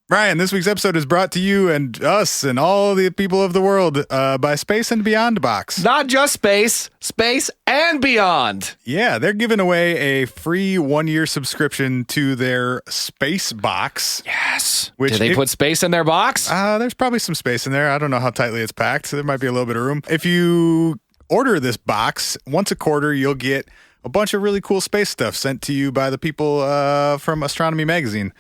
Ryan, this week's episode is brought to you and us and all the people of the world by Space and Beyond Box. Not just space and beyond. Yeah, they're giving away a free 1-year subscription to their space box. Yes. Which Do they put space in their box? There's probably some space in there. I don't know how tightly it's packed, so there might be a little bit of room. If you order this box, once a quarter, you'll get a bunch of really cool space stuff sent to you by the people from Astronomy magazine.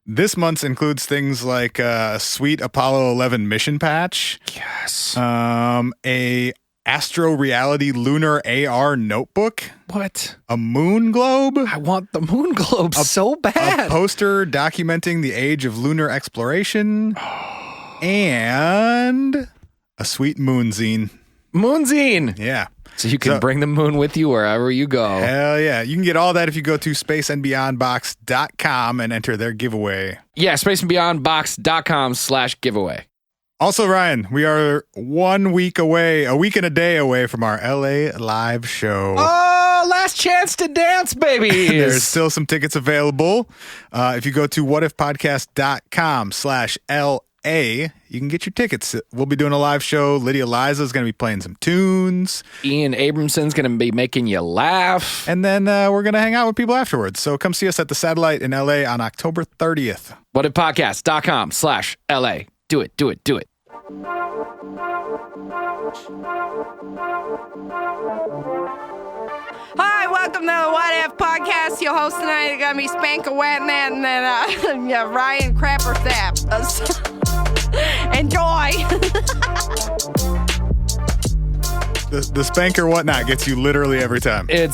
This month's includes things like a sweet Apollo 11 mission patch. Yes. A Astro Reality Lunar AR notebook. What? A moon globe. I want the moon globe so bad. A poster documenting the age of lunar exploration. And a sweet moon zine. Moon zine. Yeah. So you can bring the moon with you wherever you go. Hell yeah. You can get all that if you go to spaceandbeyondbox.com and enter their giveaway. Yeah, spaceandbeyondbox.com/giveaway. Also, Ryan, we are 1 week away, a week and a day away from our LA live show. Oh, last chance to dance, baby. There's still some tickets available. If you go to whatifpodcast.com/LA, you can get your tickets. We'll be doing a live show. Lydia Liza is going to be playing some tunes. Ian Abramson's going to be making you laugh. And then we're going to hang out with people afterwards. So come see us at the Satellite in LA on October 30th. Whatifpodcast.com/LA. Do it. Hi, welcome to the What If Podcast. Your host tonight is going to be Spanker Wetnet and then Ryan Crapper Sap. Enjoy. The spanker whatnot gets you literally every time. I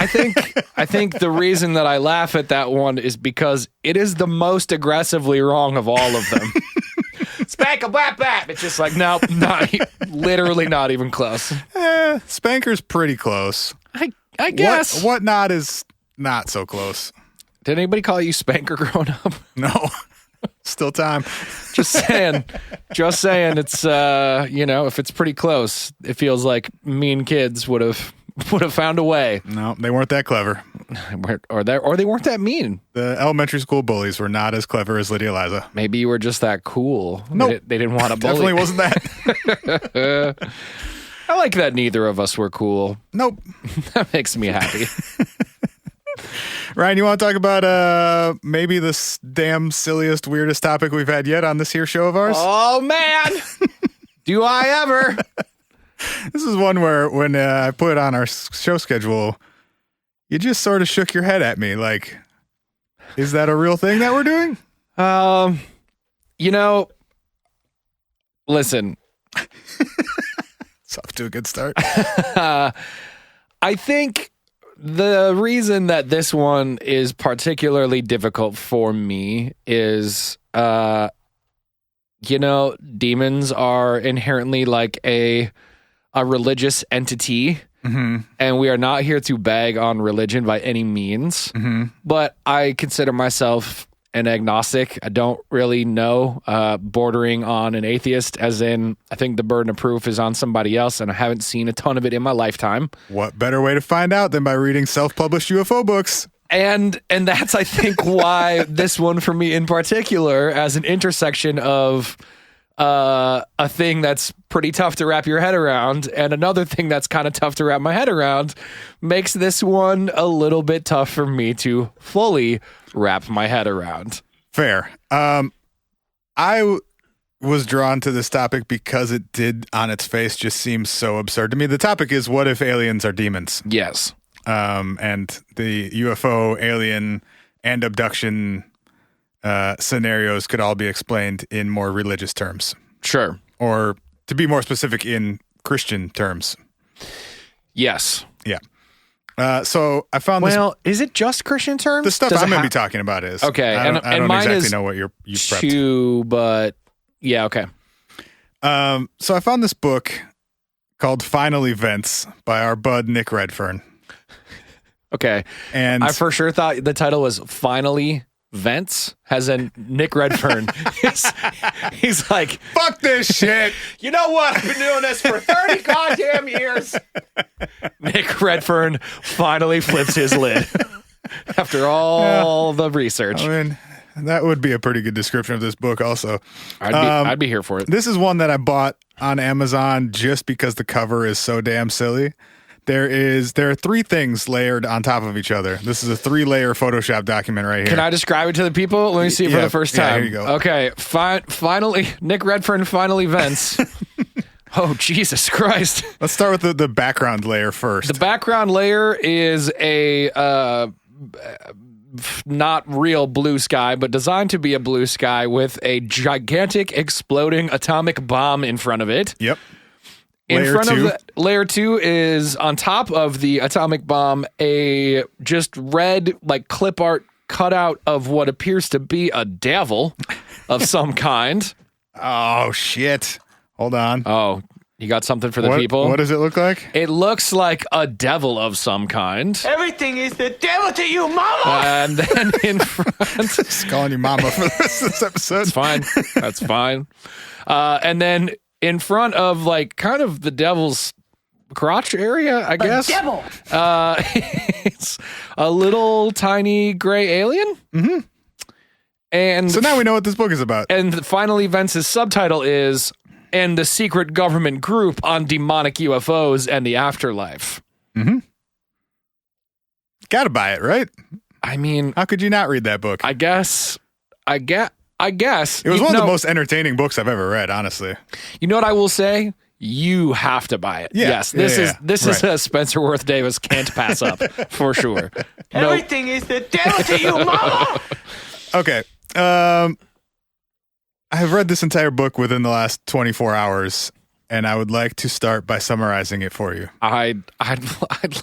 think the reason that I laugh at that one is because it is the most aggressively wrong of all of them. Spanker bap bap. It's just like, nope, literally not even close. Spanker's pretty close. I guess. Whatnot is not so close. Did anybody call you Spanker growing up? No. Still time. Just saying. It's if it's pretty close, it feels like mean kids would have found a way. No, they weren't that clever. Or they weren't that mean. The elementary school bullies were not as clever as Lydia Liza. Maybe you were just that cool. Nope. They didn't want to bully. Definitely wasn't that. I like that neither of us were cool. Nope. That makes me happy. Ryan, you want to talk about maybe the damn silliest, weirdest topic we've had yet on this here show of ours? Oh, man. Do I ever? This is one where when I put on our show schedule, you just sort of shook your head at me like, is that a real thing that we're doing? Listen. It's off to a good start. I think the reason that this one is particularly difficult for me is, demons are inherently like a religious entity, and we are not here to bag on religion by any means, but I consider myself an agnostic. I don't really know, bordering on an atheist, as in I think the burden of proof is on somebody else, and I haven't seen a ton of it in my lifetime. What better way to find out than by reading self-published UFO books? And that's, I think, why this one for me in particular, as an intersection of a thing that's pretty tough to wrap your head around and another thing that's kind of tough to wrap my head around, makes this one a little bit tough for me to fully wrap my head around. Fair. I was drawn to this topic because it did on its face just seem so absurd to me. The topic is, what if aliens are demons? Yes. And the UFO, alien, and abduction scenarios could all be explained in more religious terms. Sure. Or to be more specific, in Christian terms. Yes. Yeah. So I found this. Well, is it just Christian terms? The stuff I'm going to be talking about is. Okay. I don't mine exactly is know what you've prepped. Too, but yeah, okay. So I found this book called Final Events by our bud Nick Redfern. Okay. And I for sure thought the title was Finally Vents, as in Nick Redfern. he's like, fuck this shit. You know what? I've been doing this for 30 goddamn years. Nick Redfern finally flips his lid after all the research. I mean, That would be a pretty good description of this book also. I'd be here for it. This is one that I bought on Amazon just because the cover is so damn silly. There are 3 things layered on top of each other. This is a 3-layer Photoshop document right here. Can I describe it to the people? Let me see it for the first time. Here you go. Okay, finally, Nick Redfern finally vents. Oh, Jesus Christ. Let's start with the background layer first. The background layer is a not real blue sky, but designed to be a blue sky with a gigantic exploding atomic bomb in front of it. Yep. Layer 2 is on top of the atomic bomb, a just red like clip art cutout of what appears to be a devil of some kind. Oh, shit. Hold on. Oh, you got something for the people? What does it look like? It looks like a devil of some kind. Everything is the devil to you, mama! And then in front... Just calling you mama for the rest of this episode. That's fine. That's fine. And then in front of like kind of the devil's crotch area, I guess. Devil! It's a little tiny gray alien. Mm-hmm. And so now we know what this book is about. And finally, Vince's subtitle is "And the Secret Government Group on Demonic UFOs and the Afterlife." Mm-hmm. Gotta buy it, right? I mean, how could you not read that book? I guess. It was one of the most entertaining books I've ever read, honestly. You know what I will say? You have to buy it. Yeah. Yes, this is a Spencer Worth Davis can't pass up for sure. Everything is the devil to you, mama! Okay. I have read this entire book within the last 24 hours, and I would like to start by summarizing it for you. I'd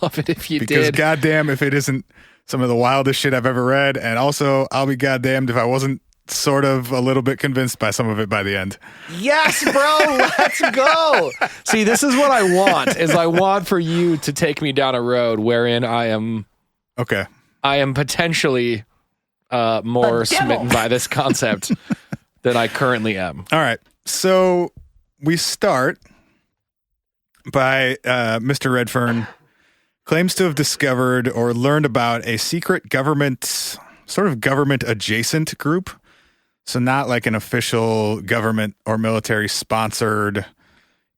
love it if you did. Because goddamn if it isn't some of the wildest shit I've ever read, and also I'll be goddamned if I wasn't sort of a little bit convinced by some of it by the end. Yes, bro, let's go. See, this is what I want, is I want for you to take me down a road wherein I am potentially more smitten by this concept than I currently am. All right. So we start by Mr. Redfern claims to have discovered or learned about a secret government, sort of government adjacent group. So not like an official government or military sponsored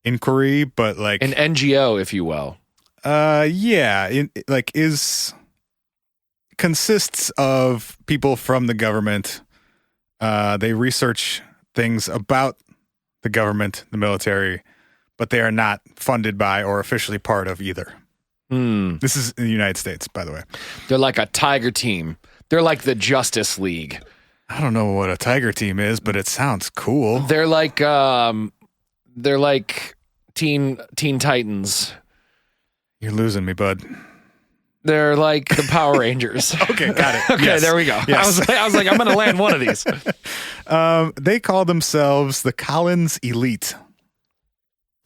inquiry, but like an NGO, if you will. Consists of people from the government. They research things about the government, the military, but they are not funded by or officially part of either. This is in the United States, by the way. They're like a tiger team. They're like the Justice League. I don't know what a tiger team is, but it sounds cool. They're like Teen Titans. You're losing me, bud. They're like the Power Rangers. Okay, got it. Okay, yes. There we go. Yes. I was like, I'm going to land one of these. They call themselves the Collins Elite.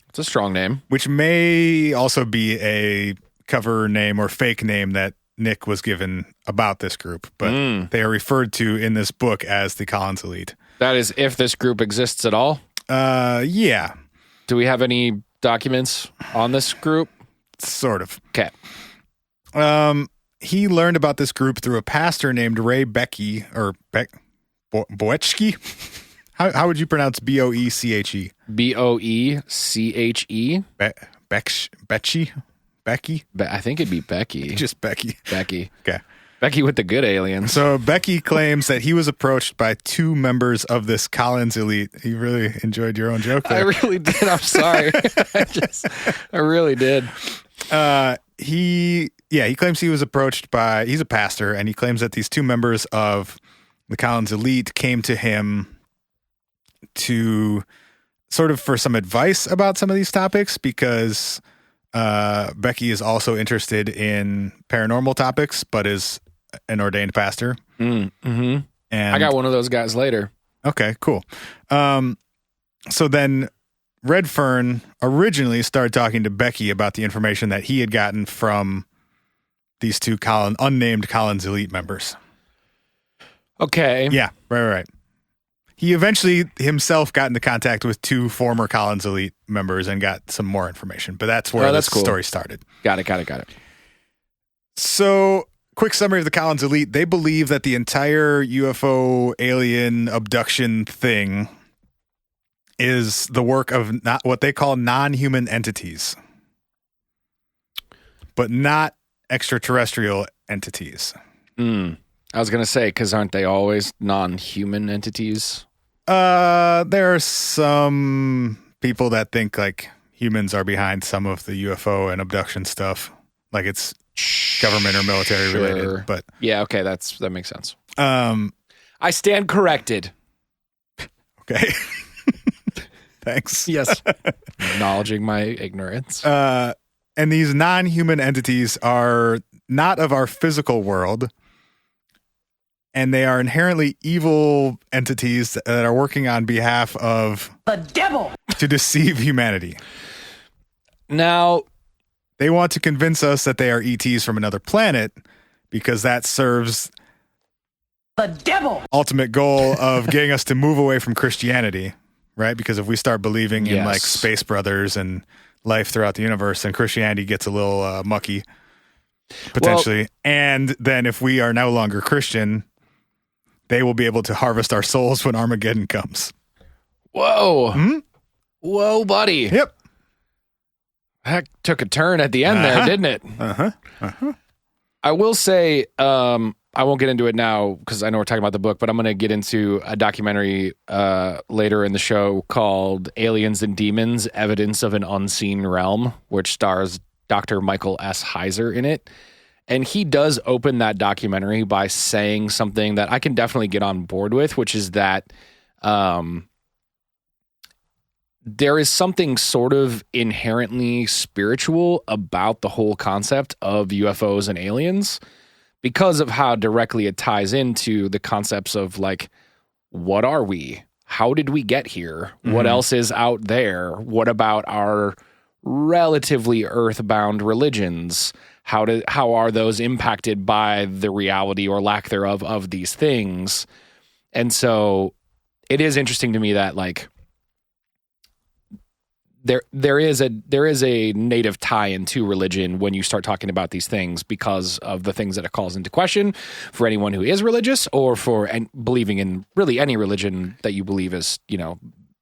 It's a strong name. Which may also be a cover name or fake name that Nick was given about this group, but they are referred to in this book as the Collins Elite. That is if this group exists at all? Yeah. Do we have any documents on this group? Sort of. Okay. He learned about this group through a pastor named Ray Becky, or Boeche? How would you pronounce Boeche? Boeche? Becky? Becky? I think it'd be Becky. Just Becky. Becky. Okay. Becky with the good aliens. So Becky claims that he was approached by 2 members of this Collins Elite. You really enjoyed your own joke there. I really did. I'm sorry. I really did. He claims he was approached by, he's a pastor, and he claims that these 2 members of the Collins Elite came to him to sort of for some advice about some of these topics because Becky is also interested in paranormal topics, but is an ordained pastor. Mm-hmm. And I got one of those guys later. Okay, cool. So then Redfern originally started talking to Becky about the information that he had gotten from these 2 unnamed Collins Elite members. Okay. Yeah, right. He eventually himself got into contact with 2 former Collins Elite members and got some more information, but that's where the story started. Got it. So quick summary of the Collins Elite. They believe that the entire UFO alien abduction thing is the work of not what they call non-human entities, but not extraterrestrial entities. I was going to say, because aren't they always non-human entities? There are some people that think like humans are behind some of the UFO and abduction stuff, like it's government or military related. But yeah, okay, that makes sense. I stand corrected. Okay. Thanks. Yes. Acknowledging my ignorance. And these non-human entities are not of our physical world, and they are inherently evil entities that are working on behalf of the devil to deceive humanity. Now, they want to convince us that they are ETs from another planet because that serves the devil ultimate goal of getting us to move away from Christianity, right? Because if we start believing in like space brothers and life throughout the universe, then Christianity gets a little mucky, potentially. Well, and then if we are no longer Christian, they will be able to harvest our souls when Armageddon comes. Whoa. Whoa, buddy. Yep. That took a turn at the end there, didn't it? I will say, I won't get into it now because I know we're talking about the book, but I'm going to get into a documentary later in the show called Aliens and Demons, Evidence of an Unseen Realm, which stars Dr. Michael S. Heiser in it. And he does open that documentary by saying something that I can definitely get on board with, which is that there is something sort of inherently spiritual about the whole concept of UFOs and aliens because of how directly it ties into the concepts of like, what are we? How did we get here? What else is out there? What about our relatively earthbound religions? How are those impacted by the reality or lack thereof of these things? And so it is interesting to me that like there is a native tie into religion when you start talking about these things because of the things that it calls into question for anyone who is religious or for believing in really any religion that you believe is, you know,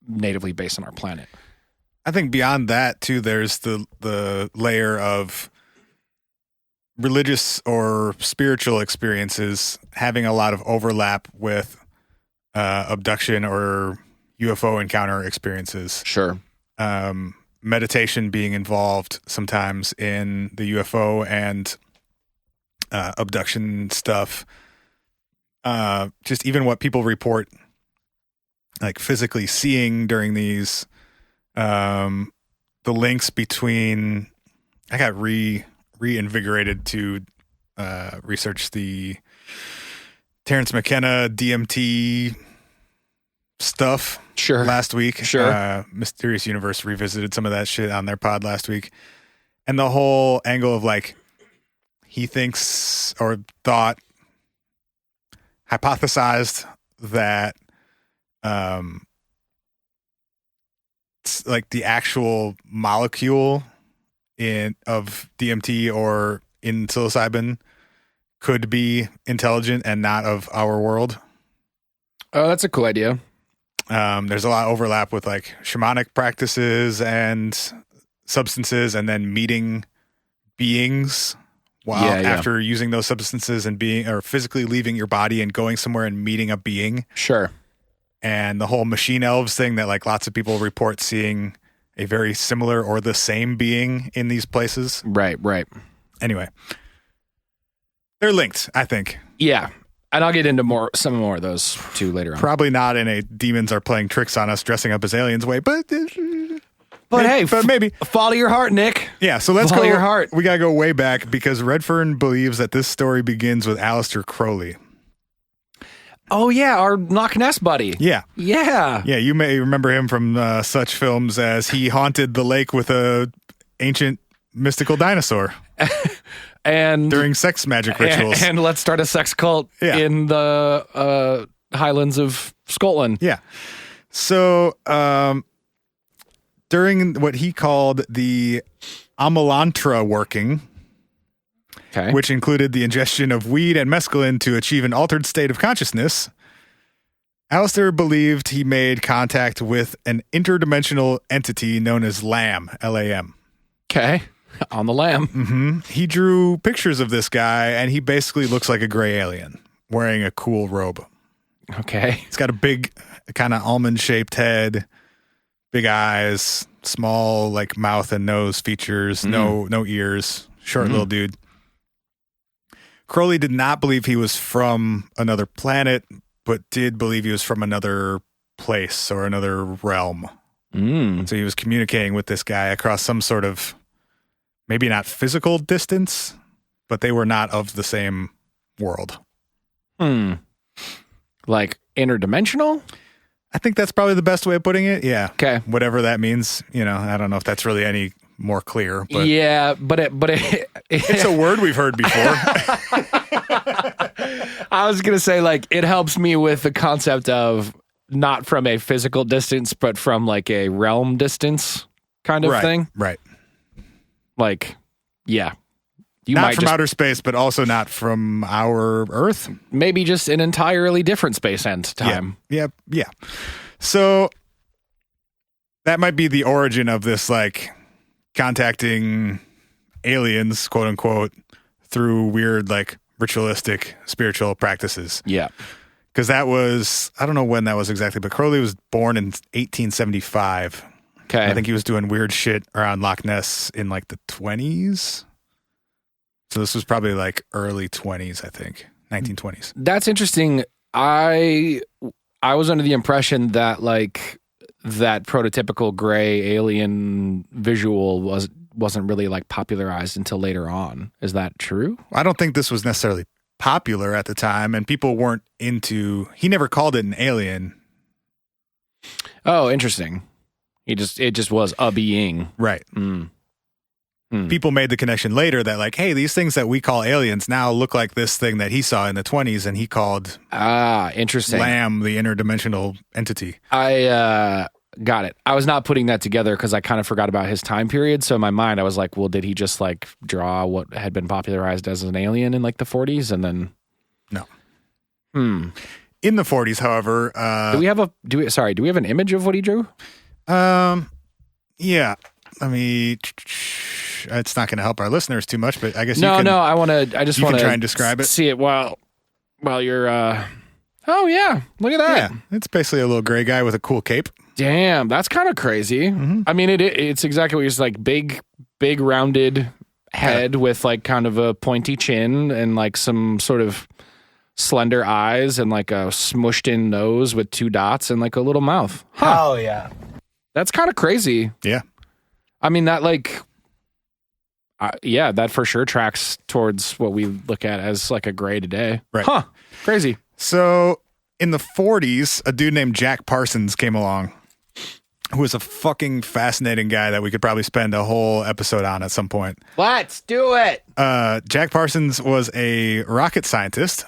natively based on our planet. I think beyond that too, there's the layer of religious or spiritual experiences having a lot of overlap with abduction or UFO encounter experiences. Sure. Meditation being involved sometimes in the UFO and abduction stuff. Just even what people report, like physically seeing during these, the links between, I got reinvigorated to research the Terrence McKenna DMT stuff last week. Mysterious Universe revisited some of that shit on their pod last week. And the whole angle of like, he thinks or hypothesized that like the actual molecule of DMT or in psilocybin could be intelligent and not of our world. Oh, that's a cool idea. There's a lot of overlap with like shamanic practices and substances, and then meeting beings after using those substances and being or physically leaving your body and going somewhere and meeting a being. Sure. And the whole machine elves thing that like lots of people report seeing a very similar or the same being in these places. Right. Anyway, they're linked, I think. Yeah. And I'll get into some more of those too later on. Probably not in a demons are playing tricks on us dressing up as aliens way, but maybe. Follow your heart, Nick. Yeah, so let's follow go. Your heart. We got to go way back because Redfern believes that this story begins with Aleister Crowley. Oh, yeah, our Loch Ness buddy. Yeah. Yeah. Yeah, you may remember him from such films as he haunted the lake with a ancient mystical dinosaur. And during sex magic rituals. And let's start a sex cult in the Highlands of Scotland. Yeah. So during what he called the Amalantra working, Okay. which included the ingestion of weed and mescaline to achieve an altered state of consciousness. Aleister believed he made contact with an interdimensional entity known as LAM, L-A-M. Okay. On the lamb. He drew pictures of this guy, and he basically looks like a gray alien wearing a cool robe. Okay. He's got a big, kind of almond-shaped head, big eyes, small, like, mouth and nose features, no ears, short little dude. Crowley did not believe he was from another planet, but did believe he was from another place or another realm. So he was communicating with this guy across some sort of, maybe not physical distance, but they were not of the same world. Like interdimensional? I think that's probably the best way of putting it. Yeah. Okay. Whatever that means. You know, I don't know if that's really any more clear, but Yeah, but it's a word we've heard before. I was going to say, like, it helps me with the concept of not from a physical distance, but from like a realm distance kind of thing. Right. Like, yeah. You Not might from just, outer space, but also not from our Earth. maybe just an entirely different space and time. Yeah. So that might be the origin of this, like, contacting aliens, quote unquote, through weird, like, ritualistic spiritual practices. Yeah. Because that was, I don't know when that was exactly, but Crowley was born in 1875. Okay. I think he was doing weird shit around Loch Ness in like the 20s. So this was probably like early 20s, I think, 1920s. That's interesting. I was under the impression that like that prototypical gray alien visual wasn't really like popularized until later on. Is that true? I don't think this was necessarily popular at the time, and people weren't into. He never called it an alien. Oh, interesting. It just was a being. Right. People made the connection later that like, hey, these things that we call aliens now look like this thing that he saw in the 20s, and he called interesting. LAM the interdimensional entity. I got it. I was not putting that together because I kind of forgot about his time period. So in my mind, I was like, well, did he just like draw what had been popularized as an alien in like the 40s and then? No. In the 40s, however, do we have an image of what he drew? Yeah. Let me. It's not going to help our listeners too much, but I guess I just want to try and describe it. See it while you're. Oh yeah, look at that. Yeah, it's basically a little gray guy with a cool cape. Damn, that's kind of crazy. I mean, it's exactly what you're like big rounded head with like kind of a pointy chin and like some sort of slender eyes and like a smushed in nose with two dots and like a little mouth. Oh yeah. That's kind of crazy. Yeah. I mean, that like, that for sure tracks towards what we look at as like a gray today. Right. Huh. Crazy. So in the 40s, a dude named Jack Parsons came along, who was a fucking fascinating guy that we could probably spend a whole episode on at some point. Let's do it. Jack Parsons was a rocket scientist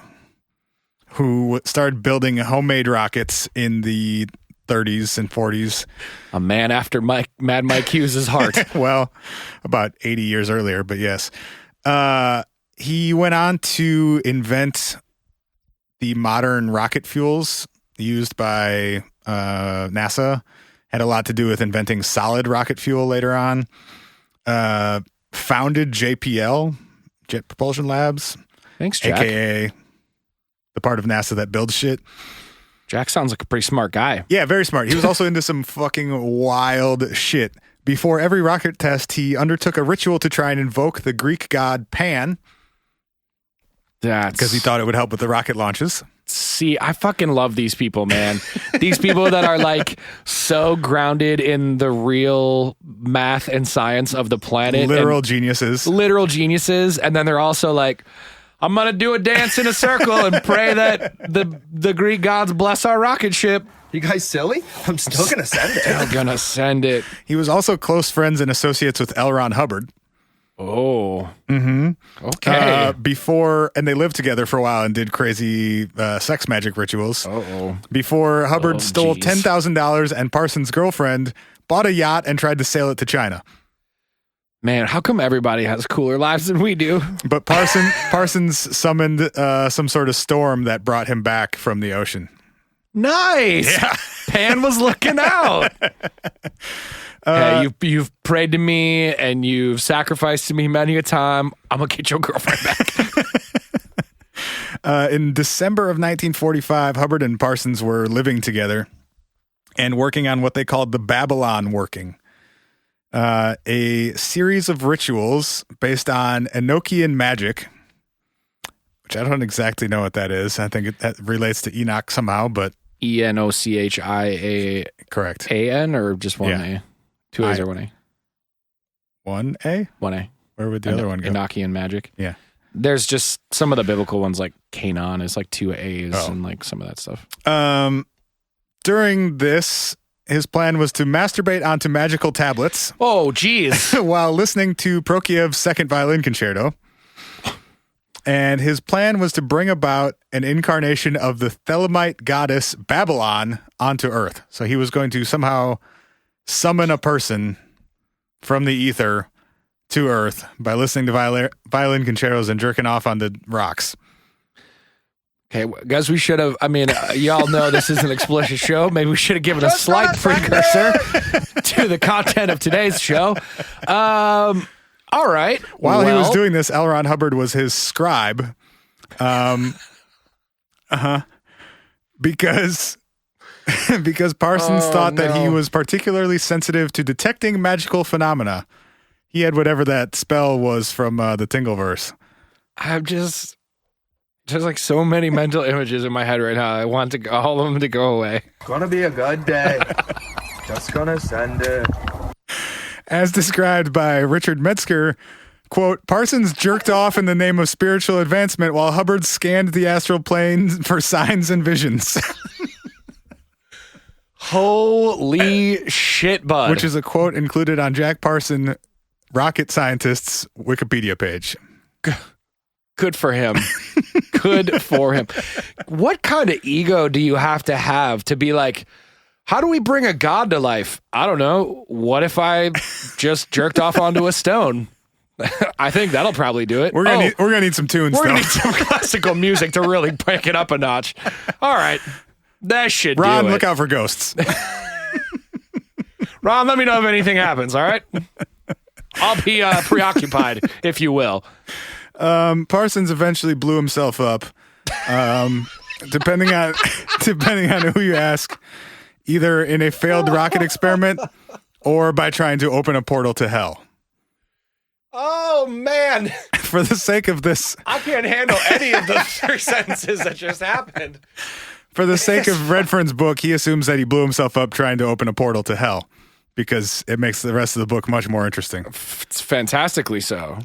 who started building homemade rockets in the 30s and 40s. A man after Mad Mike Hughes' heart. Well, about 80 years earlier, but yes. He went on to invent the modern rocket fuels used by NASA. Had a lot to do with inventing solid rocket fuel later on. Founded JPL, Jet Propulsion Labs. Thanks, Jack. AKA the part of NASA that builds shit. Jack sounds like a pretty smart guy. Yeah, very smart. He was also into some fucking wild shit. Before every rocket test, he undertook a ritual to try and invoke the Greek god Pan. Because he thought it would help with the rocket launches. See, I fucking love these people, man. These people that are like so grounded in the real math and science of the planet. Literal geniuses. And then they're also like, I'm going to do a dance in a circle and pray that the Greek gods bless our rocket ship. You guys silly? I'm still going to send it. Still going to send it. He was also close friends and associates with L. Ron Hubbard. Oh. Mm-hmm. Okay. And they lived together for a while and did crazy sex magic rituals. Uh-oh. Before Hubbard stole $10,000 and Parsons' girlfriend bought a yacht and tried to sail it to China. Man, how come everybody has cooler lives than we do? But Parsons summoned some sort of storm that brought him back from the ocean. Nice. Yeah. Pan was looking out. Hey, you've prayed to me and you've sacrificed to me many a time. I'm going to get your girlfriend back. In December of 1945, Hubbard and Parsons were living together and working on what they called the Babylon working. A series of rituals based on Enochian magic, which I don't exactly know what that is. I think that relates to Enoch somehow, but ENOCHIA. Correct. AN or just one Yeah. A? Two A's or one A? 1A? One A. Where would the other one go? Enochian magic. Yeah. There's just some of the biblical ones like Canaan is like two A's and like some of that stuff. During this, his plan was to masturbate onto magical tablets Oh, geez. while listening to Prokiev's second violin concerto. And his plan was to bring about an incarnation of the Thelemite goddess Babylon onto Earth. So he was going to somehow summon a person from the ether to Earth by listening to violin concertos and jerking off on the rocks. Okay, guys, we should have, y'all know this is an explicit show. Maybe we should have given a slight precursor to the content of today's show. All right. While he was doing this, L. Ron Hubbard was his scribe. Because Parsons thought that he was particularly sensitive to detecting magical phenomena. He had whatever that spell was from the Tingleverse. I'm just... There's like so many mental images in my head right now. I want all of them to go away. Gonna be a good day. Just gonna send it. As described by Richard Metzger, quote, Parsons jerked off in the name of spiritual advancement while Hubbard scanned the astral plane for signs and visions. Holy shit, bud. Which is a quote included on Jack Parsons, rocket scientist's Wikipedia page. Good for him. Good for him. What kind of ego do you have to be like, how do we bring a god to life? I don't know. What if I just jerked off onto a stone? I think that'll probably do it. We're gonna need some tunes. We're gonna need some classical music to really break it up a notch. All right, that should do it. Ron, look out for ghosts. Ron, let me know if anything happens. All right, I'll be preoccupied, if you will. Parsons eventually blew himself up. Depending on who you ask, either in a failed rocket experiment or by trying to open a portal to hell. Oh man! For the sake of this, I can't handle any of the three sentences that just happened. For the sake of Redfern's book, he assumes that he blew himself up trying to open a portal to hell because it makes the rest of the book much more interesting. It's fantastically so.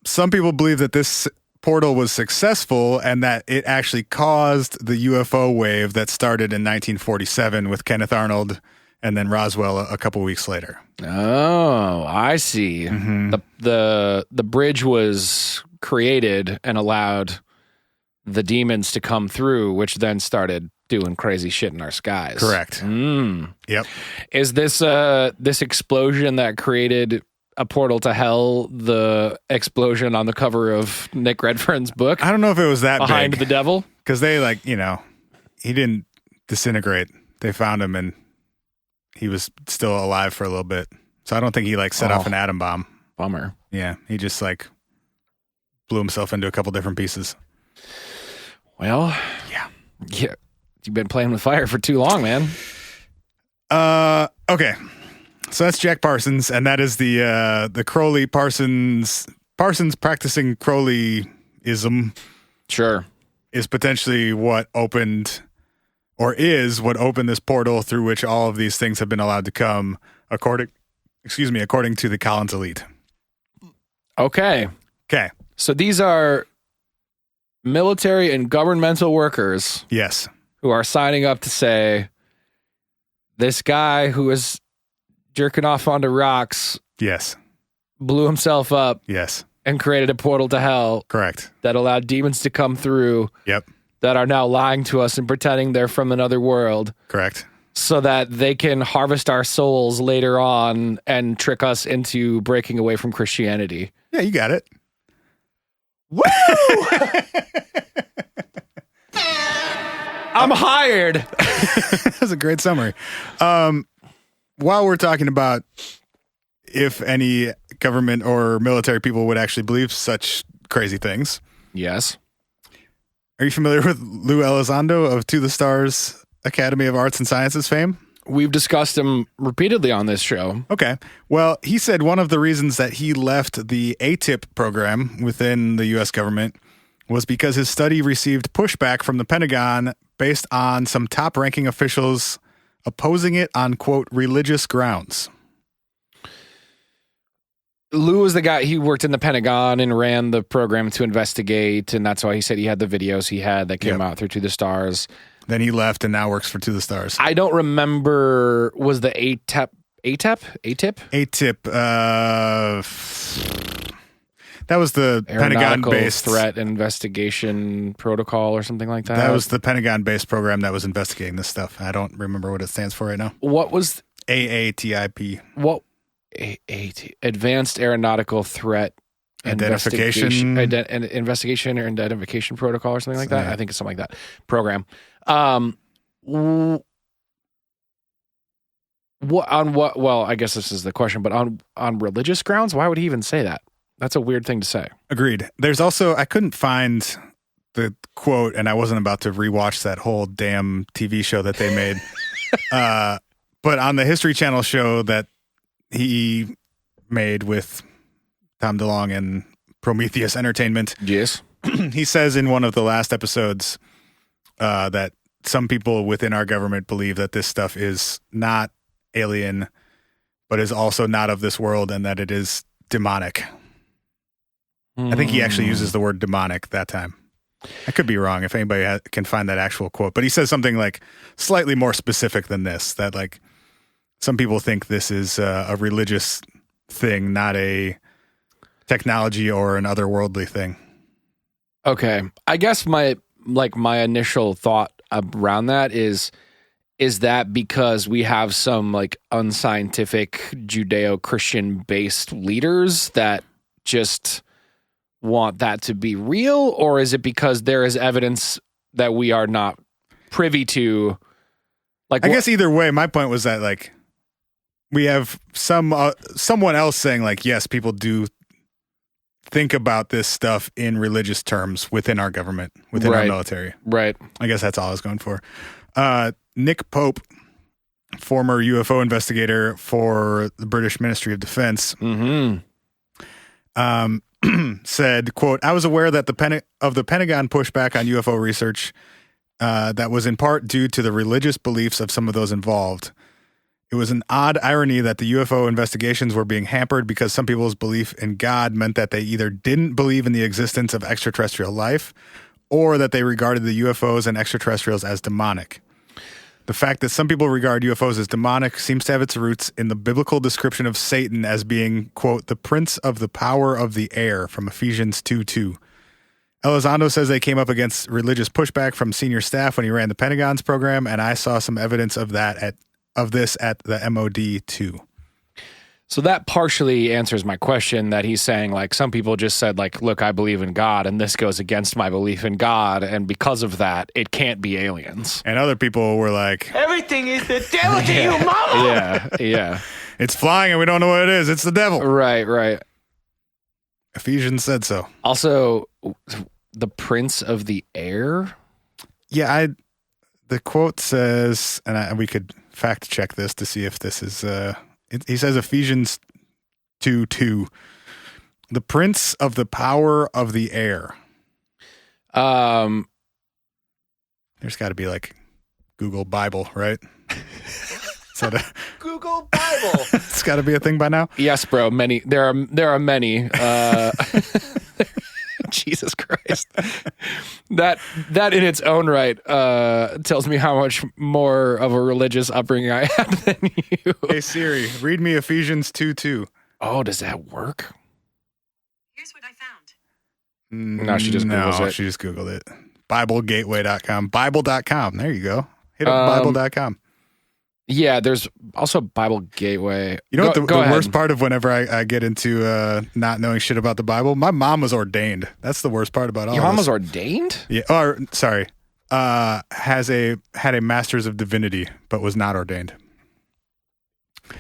Some people believe that this portal was successful and that it actually caused the UFO wave that started in 1947 with Kenneth Arnold and then Roswell a couple weeks later. Oh, I see. Mm-hmm. The bridge was created and allowed the demons to come through, which then started doing crazy shit in our skies. Correct. Yep. Is this this explosion that created a portal to hell the explosion on the cover of Nick Redfern's book? I don't know if it was that Behind big, the Devil? because they he didn't disintegrate. They found him and he was still alive for a little bit. So I don't think he set off an atom bomb. Bummer. Yeah, he just blew himself into a couple different pieces. Well, yeah. You've been playing with fire for too long, man. Okay. So that's Jack Parsons, and that is the Crowley Parsons practicing Crowleyism. Sure. Is potentially what opened this portal through which all of these things have been allowed to come, according to the Collins elite. Okay. So these are military and governmental workers. Yes. Who are signing up to say, this guy who is jerking off onto rocks. Yes. Blew himself up. Yes. And created a portal to hell. Correct. That allowed demons to come through. Yep. That are now lying to us and pretending they're from another world. Correct. so that they can harvest our souls later on and trick us into breaking away from Christianity. Yeah, you got it. Woo! I'm hired. That's a great summary. While we're talking about if any government or military people would actually believe such crazy things. Yes. Are you familiar with Lou Elizondo of To the Stars Academy of Arts and Sciences fame? We've discussed him repeatedly on this show. Okay. Well, he said one of the reasons that he left the ATIP program within the U.S. government was because his study received pushback from the Pentagon based on some top-ranking officials opposing it on, quote, religious grounds. Lou was the guy, he worked in the Pentagon and ran the program to investigate, and that's why he said he had the videos he had that came out through To the Stars. Then he left and now works for To the Stars. I don't remember, was the ATIP? ATIP, that was the Pentagon-based threat investigation protocol or something like that. That was the Pentagon-based program that was investigating this stuff. I don't remember what it stands for right now. What was AATIP? What Advanced Aeronautical Threat Identification Investigation or Identification Protocol or something like that. Yeah. I think it's something like that. Program. Well, I guess this is the question, but on religious grounds, why would he even say that? That's a weird thing to say. Agreed. There's also, I couldn't find the quote, and I wasn't about to rewatch that whole damn TV show that they made. But on the History Channel show that he made with Tom DeLonge and Prometheus Entertainment, Yes. he says in one of the last episodes that some people within our government believe that this stuff is not alien, but is also not of this world, and that it is demonic. I think he actually uses the word demonic that time. I could be wrong if anybody can find that actual quote, but he says something like slightly more specific than this, that like some people think this is a religious thing, not a technology or an otherworldly thing. Okay. I guess my initial thought around that is that because we have some like unscientific Judeo-Christian based leaders that just want that to be real, or is it because there is evidence that we are not privy to? Like, I guess either way, my point was that like we have someone else saying like, yes, people do think about this stuff in religious terms within our government, within our military. Right. I guess that's all I was going for. Nick Pope, former UFO investigator for the British Ministry of Defense, said, quote, I was aware that the Pentagon pushback on UFO research that was in part due to the religious beliefs of some of those involved. It was an odd irony that the UFO investigations were being hampered because some people's belief in God meant that they either didn't believe in the existence of extraterrestrial life or that they regarded the UFOs and extraterrestrials as demonic. The fact that some people regard UFOs as demonic seems to have its roots in the biblical description of Satan as being, quote, the prince of the power of the air from Ephesians 2:2. Elizondo says they came up against religious pushback from senior staff when he ran the Pentagon's program, and I saw some evidence of this at the MOD too. So that partially answers my question that he's saying, like, some people just said, like, look, I believe in God, and this goes against my belief in God, and because of that, it can't be aliens. And other people were like, Everything is the devil to you, mama! Yeah. it's flying and we don't know what it is. It's the devil. Right. Ephesians said so. Also, the prince of the air? Yeah, the quote says, and we could fact check this to see if this is... he says Ephesians 2:2, the prince of the power of the air. There's got to be like Google Bible, right? Is that Google Bible. It's got to be a thing by now. Yes, bro. There are many. Jesus Christ. That in its own right tells me how much more of a religious upbringing I had than you. Hey Siri, read me Ephesians 2:2. Oh, does that work? Here's what I found. No, she just Googles it. She just Googled it. BibleGateway.com. Bible.com. There you go. Hit up Bible.com. Yeah, there's also Bible Gateway. You know what the ahead. worst part of whenever I get into not knowing shit about the Bible? My mom was ordained. That's the worst part about all Your mom this. was ordained? Yeah. Or, sorry. Had a master's of divinity, but was not ordained.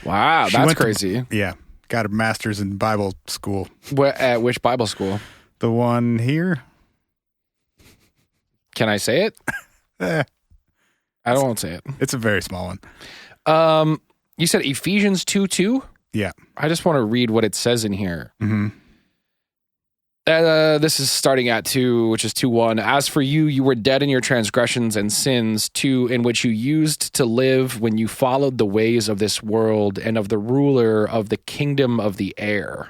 Wow, She that's went to- crazy. Yeah. Got a master's in Bible school. At which Bible school? The one here? Can I say it? Eh, I don't want to say it. it's a very small one. You said Ephesians 2:2? Yeah. I just want to read what it says in here. Mm-hmm. This is starting at 2, which is 2:1. As for you, you were dead in your transgressions and sins, in which you used to live when you followed the ways of this world and of the ruler of the kingdom of the air,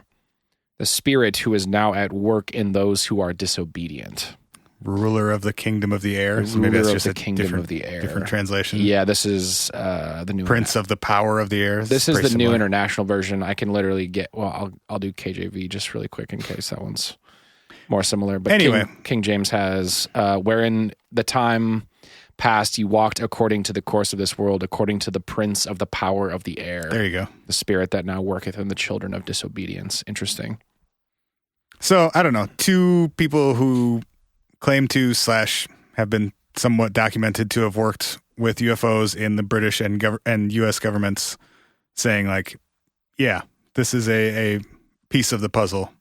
the spirit who is now at work in those who are disobedient. Ruler of the kingdom of the air. The So maybe that's ruler just of a the kingdom different, of the air. different translation. Yeah, this is the new Prince of the power of the air. This is pretty the new similar. international version. I can literally get. Well, I'll do KJV just really quick in case that one's more similar. But Anyway. King James has wherein the time past you walked according to the course of this world, according to the prince of the power of the air, There you go. the spirit that now worketh in the children of disobedience. Interesting. So, I don't know. Two people who claim to / have been somewhat documented to have worked with UFOs in the British and U.S. governments saying like, yeah, this is a piece of the puzzle.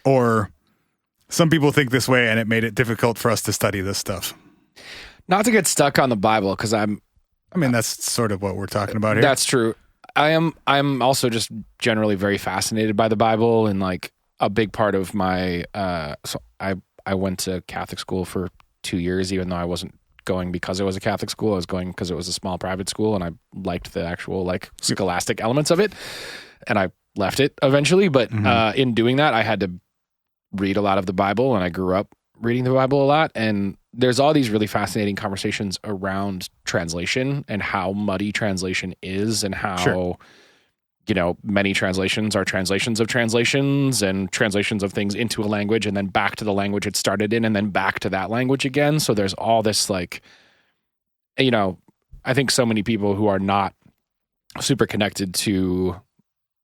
Or some people think this way and it made it difficult for us to study this stuff. Not to get stuck on the Bible, because I mean, that's sort of what we're talking about here. That's true. I'm also just generally very fascinated by the Bible, and like a big part of my so I went to Catholic school for 2 years, even though I wasn't going because it was a Catholic school. I was going because it was a small private school, and I liked the actual like scholastic elements of it, and I left it eventually. But in doing that, I had to read a lot of the Bible, and I grew up reading the Bible a lot. And there's all these really fascinating conversations around translation and how muddy translation is, and how Sure. you know, many translations are translations of translations and translations of things into a language and then back to the language it started in and then back to that language again. So there's all this like, you know, I think so many people who are not super connected to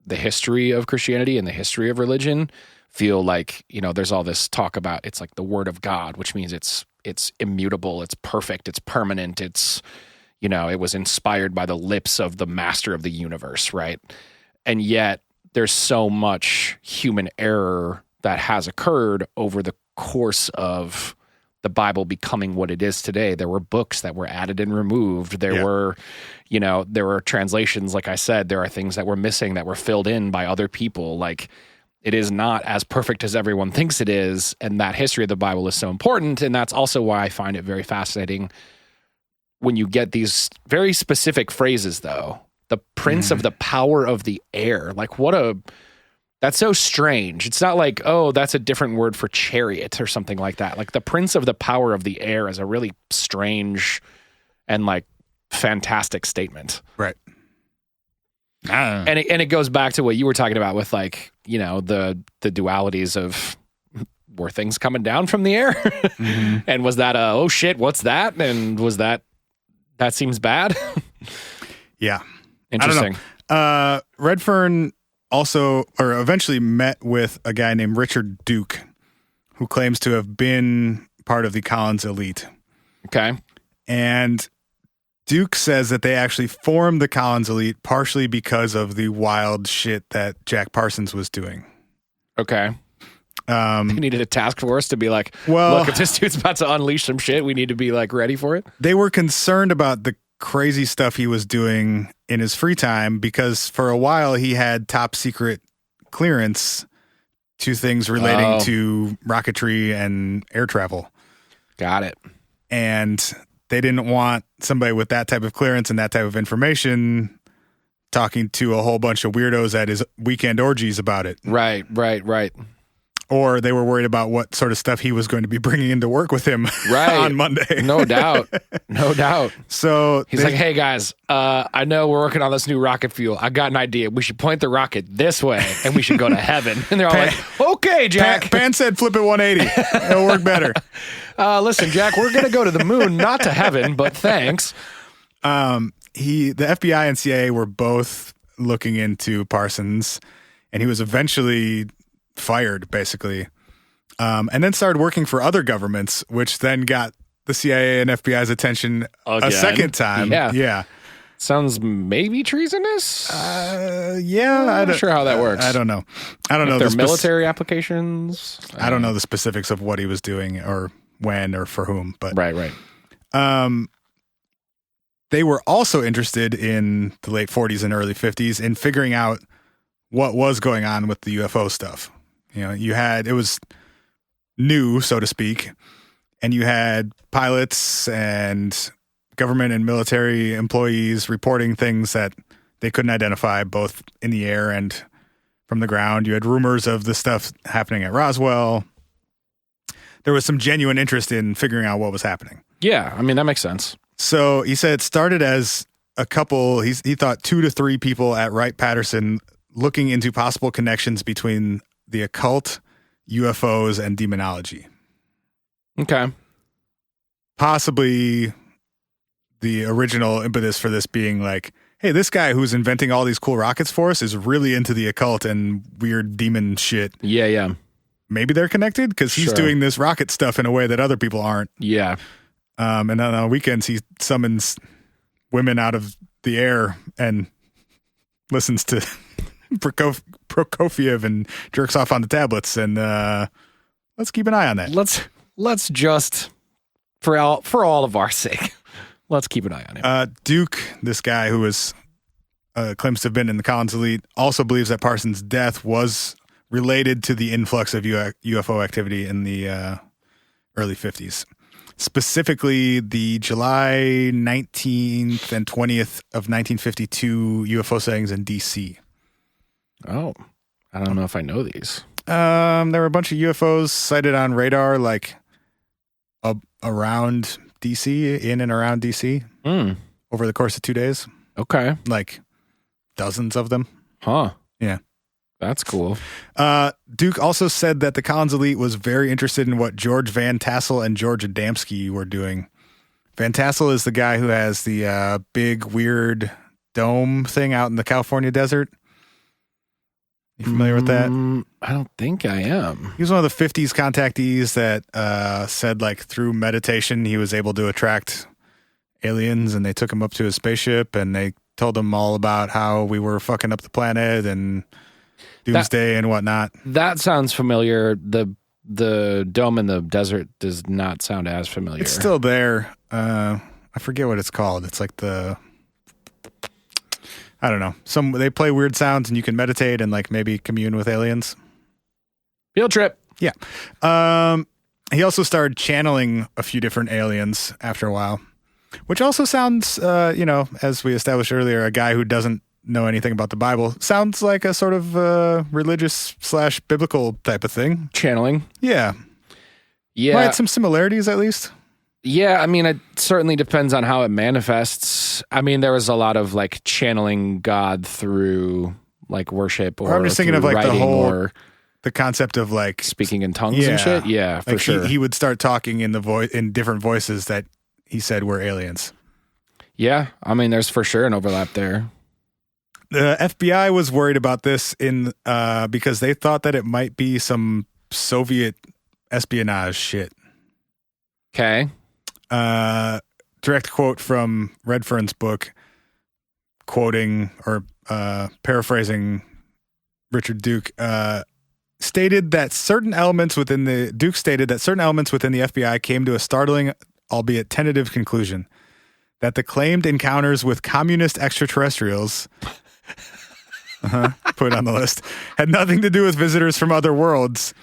the history of Christianity and the history of religion feel like, you know, there's all this talk about it's like the word of God, which means it's immutable, it's perfect, it's permanent, it's, you know, it was inspired by the lips of the master of the universe, right? And yet there's so much human error that has occurred over the course of the Bible becoming what it is today. There were books that were added and removed. There were, you know, there were translations. Like I said, there are things that were missing that were filled in by other people. Like, it is not as perfect as everyone thinks it is. And that history of the Bible is so important. And that's also why I find it very fascinating when you get these very specific phrases, though. The prince of the power of the air. Like, that's so strange. It's not like, oh, that's a different word for chariot or something like that. Like, the prince of the power of the air is a really strange and like fantastic statement. Right. And it goes back to what you were talking about with, like, you know, the dualities of, were things coming down from the air? And was that oh shit, what's that? And was that seems bad? Yeah. Interesting. I don't know. Redfern also, or eventually met with a guy named Richard Duke, who claims to have been part of the Collins elite. Okay. And Duke says that they actually formed the Collins elite partially because of the wild shit that Jack Parsons was doing. Okay. They needed a task force to be like, Well- look, if this dude's about to unleash some shit, we need to be like ready for it. They were concerned about the crazy stuff he was doing in his free time because for a while he had top secret clearance to things relating to rocketry and air travel. Got it. And they didn't want somebody with that type of clearance and that type of information talking to a whole bunch of weirdos at his weekend orgies about it. Right. Or they were worried about what sort of stuff he was going to be bringing into work with him on Monday. No doubt. So He's like, hey guys, I know we're working on this new rocket fuel. I got an idea. We should point the rocket this way and we should go to heaven. And they're all like, okay, Jack. Pan said flip it 180. It'll work better. Listen, Jack, we're going to go to the moon, not to heaven, but thanks. the FBI and CIA were both looking into Parsons, and he was eventually fired, basically, and then started working for other governments, which then got the CIA and FBI's attention a second time. Yeah. Sounds maybe treasonous? Yeah. I'm not sure how that works. I don't know. I don't know. Their military applications? I don't know the specifics of what he was doing or when or for whom. But Right. They were also interested in the late 40s and early 50s in figuring out what was going on with the UFO stuff. You know, it was new, so to speak, and you had pilots and government and military employees reporting things that they couldn't identify, both in the air and from the ground. You had rumors of the stuff happening at Roswell. There was some genuine interest in figuring out what was happening. Yeah, I mean, that makes sense. So he said it started as a couple, he thought 2 to 3 people at Wright-Patterson looking into possible connections between the occult, UFOs, and demonology. Okay. Possibly the original impetus for this being like, hey, this guy who's inventing all these cool rockets for us is really into the occult and weird demon shit. Yeah. Maybe they're connected because he's doing this rocket stuff in a way that other people aren't. Yeah. And then on weekends, he summons women out of the air and listens to Prokofiev and jerks off on the tablets. And let's keep an eye on that. Let's just, for all of our sake, let's keep an eye on him. Duke, this guy who was claims to have been in the Collins elite, also believes that Parsons' death was related to the influx of UFO activity in the early 50s. Specifically, the July 19th and 20th of 1952 UFO sightings in D.C. Oh, I don't know if I know these. There were a bunch of UFOs sighted on radar, like around D.C., in and around D.C. Over the course of 2 days. Okay. Like dozens of them. Huh. Yeah. That's cool. Duke also said that the Collins elite was very interested in what George Van Tassel and George Adamski were doing. Van Tassel is the guy who has the big, weird dome thing out in the California desert. You familiar with that? I don't think I am. He was one of the 50s contactees that said, like, through meditation, he was able to attract aliens, and they took him up to his spaceship, and they told him all about how we were fucking up the planet and doomsday and whatnot. That sounds familiar. The dome in the desert does not sound as familiar. It's still there. I forget what it's called. It's like I don't know. They play weird sounds and you can meditate and like maybe commune with aliens. Field trip. Yeah. He also started channeling a few different aliens after a while, which also sounds, as we established earlier, a guy who doesn't know anything about the Bible sounds like a sort of religious / biblical type of thing. Channeling. Yeah. Right. Some similarities at least. Yeah, I mean, it certainly depends on how it manifests. I mean, there was a lot of like channeling God through like worship, or I'm just thinking of like the concept of like speaking in tongues and shit. Yeah, for sure. He would start talking in in different voices that he said were aliens. Yeah, I mean, there's for sure an overlap there. The FBI was worried about this because they thought that it might be some Soviet espionage shit. Okay. Direct quote from Redfern's book, quoting or paraphrasing Richard Duke, stated that certain elements within the FBI came to a startling, albeit tentative, conclusion that the claimed encounters with communist extraterrestrials put on the list had nothing to do with visitors from other worlds,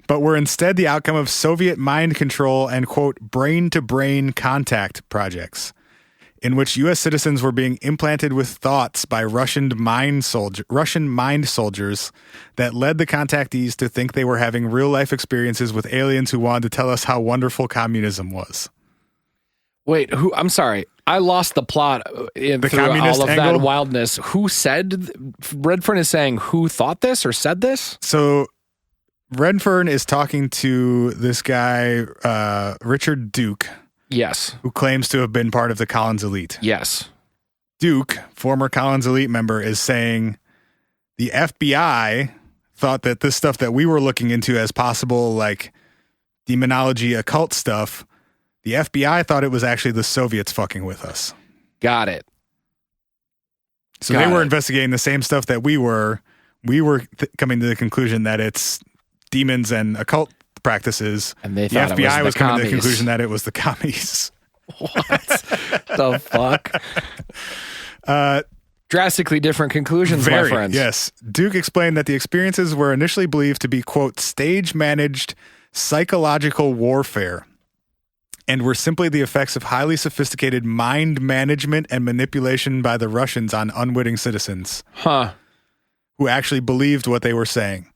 but were instead the outcome of Soviet mind control and, quote, brain-to-brain contact projects, in which U.S. citizens were being implanted with thoughts by Russian mind soldiers that led the contactees to think they were having real-life experiences with aliens who wanted to tell us how wonderful communism was. Wait, I'm sorry. I lost the plot through all of that wildness. Who said? Redfern is saying who thought this or said this? So Redfern is talking to this guy, Richard Duke. Yes. Who claims to have been part of the Collins elite. Yes. Duke, former Collins Elite member, is saying the FBI thought that this stuff that we were looking into as possible, like demonology, occult stuff, the FBI thought it was actually the Soviets fucking with us. Got it. So they were investigating the same stuff that we were. We were coming to the conclusion that it's demons and occult practices. And they the thought FBI it was the coming to the commies. conclusion that it was the commies. What the fuck? Drastically different conclusions, my friends. Yes. Duke explained that the experiences were initially believed to be, quote, stage-managed psychological warfare and were simply the effects of highly sophisticated mind management and manipulation by the Russians on unwitting citizens. Who actually believed what they were saying.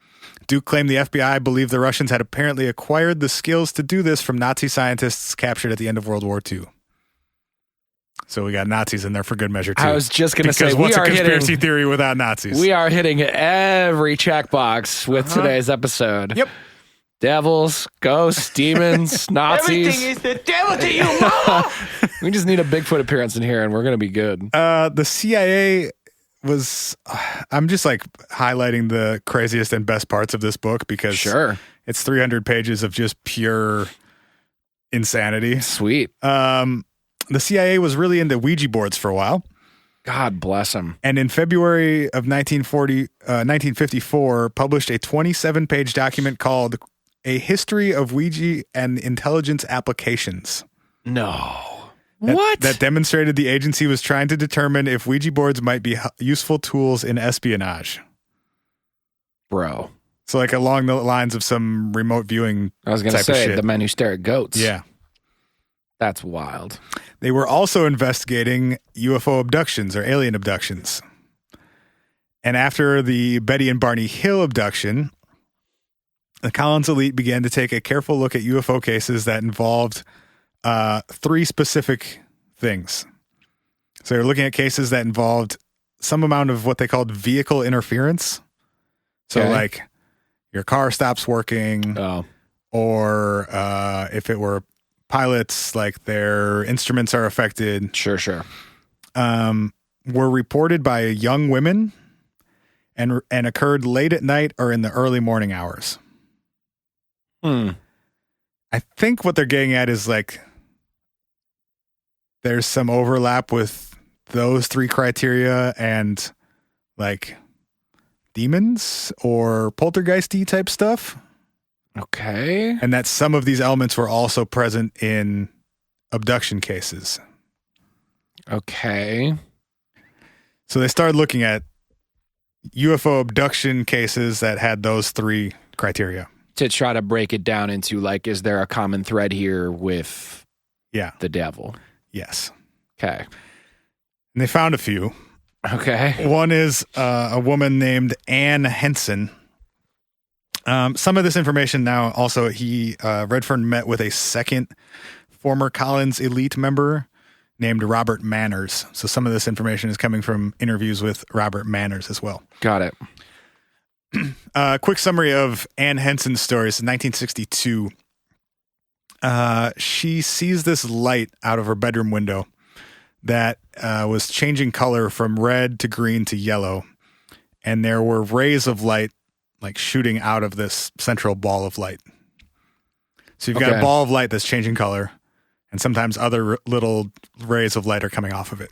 Duke claimed the FBI believed the Russians had apparently acquired the skills to do this from Nazi scientists captured at the end of World War II. So we got Nazis in there for good measure, too. I was just going to say, because what's a conspiracy theory without Nazis? We are hitting every checkbox with today's episode. Yep. Devils, ghosts, demons, Nazis. Everything is the devil to you, mama. We just need a Bigfoot appearance in here and we're going to be good. The CIA was... I'm just like highlighting the craziest and best parts of this book because it's 300 pages of just pure insanity. Sweet. The CIA was really into Ouija boards for a while. God bless them. And in February of 1954, published a 27-page document called A History of Ouija and Intelligence Applications. No. That demonstrated the agency was trying to determine if Ouija boards might be useful tools in espionage. Bro. So like along the lines of some remote viewing I was going to say, the men who stare at goats. Yeah. That's wild. They were also investigating UFO abductions or alien abductions. And after the Betty and Barney Hill abduction, the Collins Elite began to take a careful look at UFO cases that involved three specific things. So they were looking at cases that involved some amount of what they called vehicle interference. So like your car stops working or if it were pilots, like their instruments are affected. Sure. Were reported by young women and occurred late at night or in the early morning hours. I think what they're getting at is like there's some overlap with those three criteria and like demons or poltergeisty type stuff. Okay. And that some of these elements were also present in abduction cases. Okay. So they started looking at UFO abduction cases that had those three criteria. To try to break it down into like, is there a common thread here with the devil? Yes. Okay. And they found a few. Okay. One is a woman named Ann Henson. Some of this information now also, Redfern met with a second former Collins Elite member named Robert Manners. So some of this information is coming from interviews with Robert Manners as well. Got it. Quick summary of Ann Henson's story. It's 1962. She sees this light out of her bedroom window that was changing color from red to green to yellow. And there were rays of light like shooting out of this central ball of light. So you've got a ball of light that's changing color, and sometimes other little rays of light are coming off of it.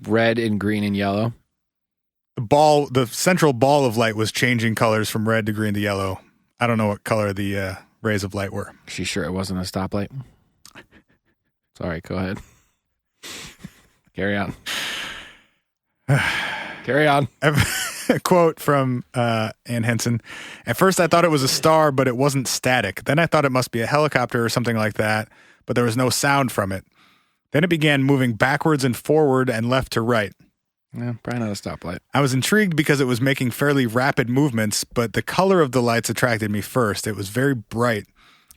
Red and green and yellow. The central ball of light was changing colors from red to green to yellow. I don't know what color the rays of light were. She sure it wasn't a stoplight? Sorry, go ahead. Carry on. Carry on. A quote from Ann Henson. At first I thought it was a star, but it wasn't static. Then I thought it must be a helicopter or something like that, but there was no sound from it. Then it began moving backwards and forward and left to right. Yeah, probably not a stoplight. I was intrigued because it was making fairly rapid movements, but the color of the lights attracted me first. It was very bright.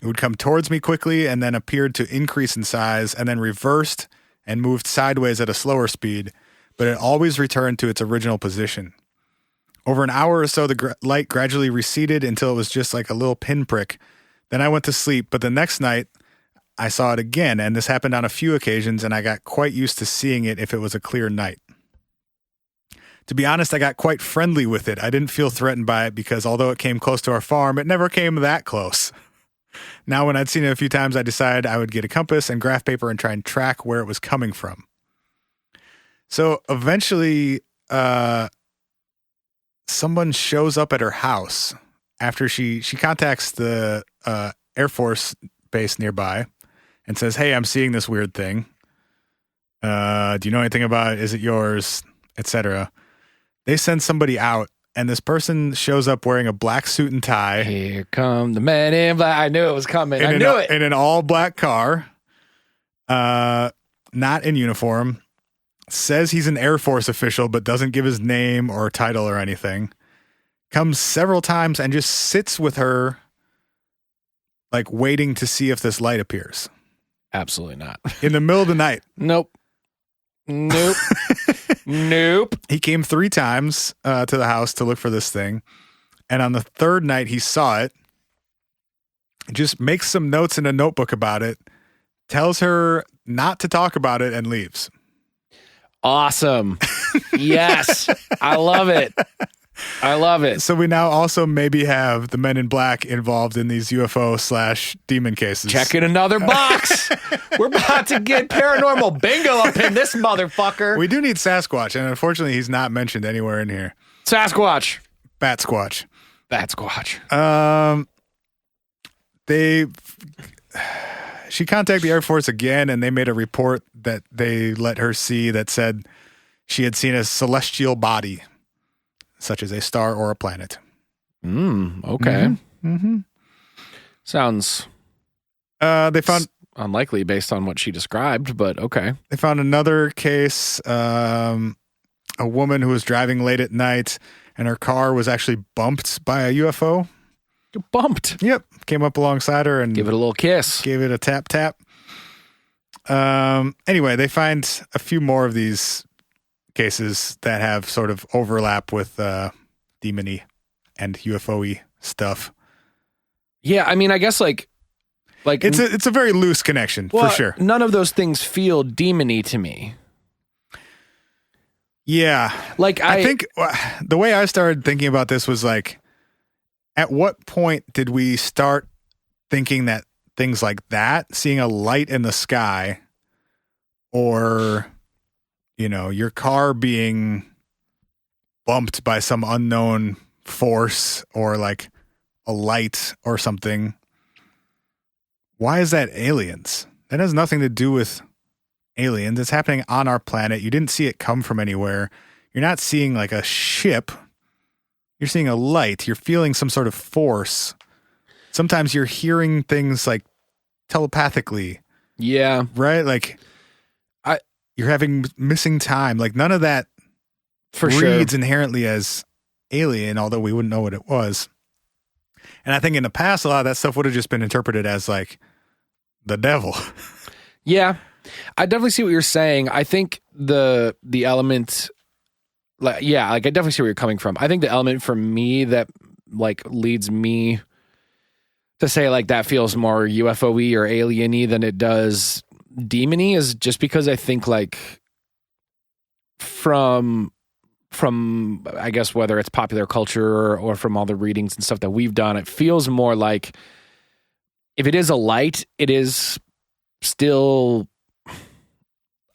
It would come towards me quickly and then appeared to increase in size and then reversed and moved sideways at a slower speed, but it always returned to its original position. Over an hour or so, the light gradually receded until it was just like a little pinprick. Then I went to sleep, but the next night I saw it again, and this happened on a few occasions, and I got quite used to seeing it if it was a clear night. To be honest, I got quite friendly with it. I didn't feel threatened by it because although it came close to our farm, it never came that close. Now, when I'd seen it a few times, I decided I would get a compass and graph paper and try and track where it was coming from. So eventually, someone shows up at her house after she contacts the Air Force base nearby and says, "Hey, I'm seeing this weird thing. Do you know anything about it? Is it yours?" Etc. They send somebody out, and this person shows up wearing a black suit and tie. Here come the men in black. I knew it was coming. I knew it. In an all-black car, not in uniform. Says he's an Air Force official, but doesn't give his name or title or anything. Comes several times and just sits with her, like waiting to see if this light appears. Absolutely not. In the middle of the night. Nope. Nope. He came 3 times to the house to look for this thing. And on the 3rd night, he saw it. Just makes some notes in a notebook about it. Tells her not to talk about it and leaves. Awesome. Yes. I love it. I love it. So we now also maybe have the Men in Black involved in these UFO/demon cases. Checking another box. We're about to get paranormal bingo up in this motherfucker. We do need Sasquatch, and unfortunately he's not mentioned anywhere in here. Sasquatch. Bat Squatch. She contacted the Air Force again, and they made a report that they let her see that said she had seen a celestial body, such as a star or a planet. Okay. Mm-hmm. Sounds they found unlikely based on what she described, but okay. They found another case, a woman who was driving late at night, and her car was actually bumped by a UFO. Bumped. Yep. Came up alongside her and give it a little kiss. Gave it a tap. Anyway, they find a few more of these cases that have sort of overlap with demon-y and UFO-y stuff. Yeah, I mean, I guess like it's a very loose connection for sure. None of those things feel demon-y to me. Yeah. Like I think the way I started thinking about this was like, at what point did we start thinking that things like that, seeing a light in the sky, or, you know, your car being bumped by some unknown force or like a light or something, why is that aliens? That has nothing to do with aliens. It's happening on our planet. You didn't see it come from anywhere. You're not seeing like a ship. You're seeing a light. You're feeling some sort of force. Sometimes you're hearing things like telepathically. Yeah. Right? Like you're having missing time. Like none of that reads inherently as alien, although we wouldn't know what it was. And I think in the past, a lot of that stuff would have just been interpreted as like the devil. Yeah. I definitely see what you're saying. I think the element... I definitely see where you're coming from. I think the element for me that like leads me to say like that feels more UFO-y or alien-y than it does demon-y is just because I think like from I guess whether it's popular culture or from all the readings and stuff that we've done, it feels more like if it is a light, it is still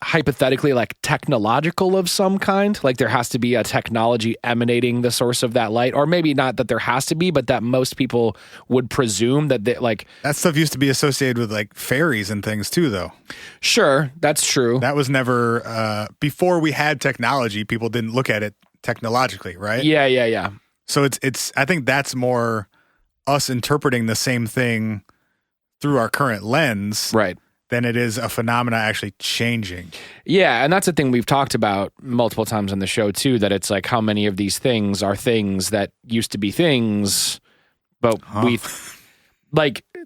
hypothetically like technological of some kind. Like there has to be a technology emanating the source of that light, or maybe not that there has to be, but that most people would presume that they, like that stuff used to be associated with like fairies and things too, though. Sure, that's true. That was never before we had technology. People didn't look at it technologically, right? Yeah. So it's I think that's more us interpreting the same thing through our current lens, right? Than it is a phenomena actually changing. Yeah, and that's a thing we've talked about multiple times on the show too, that it's like how many of these things are things that used to be things, but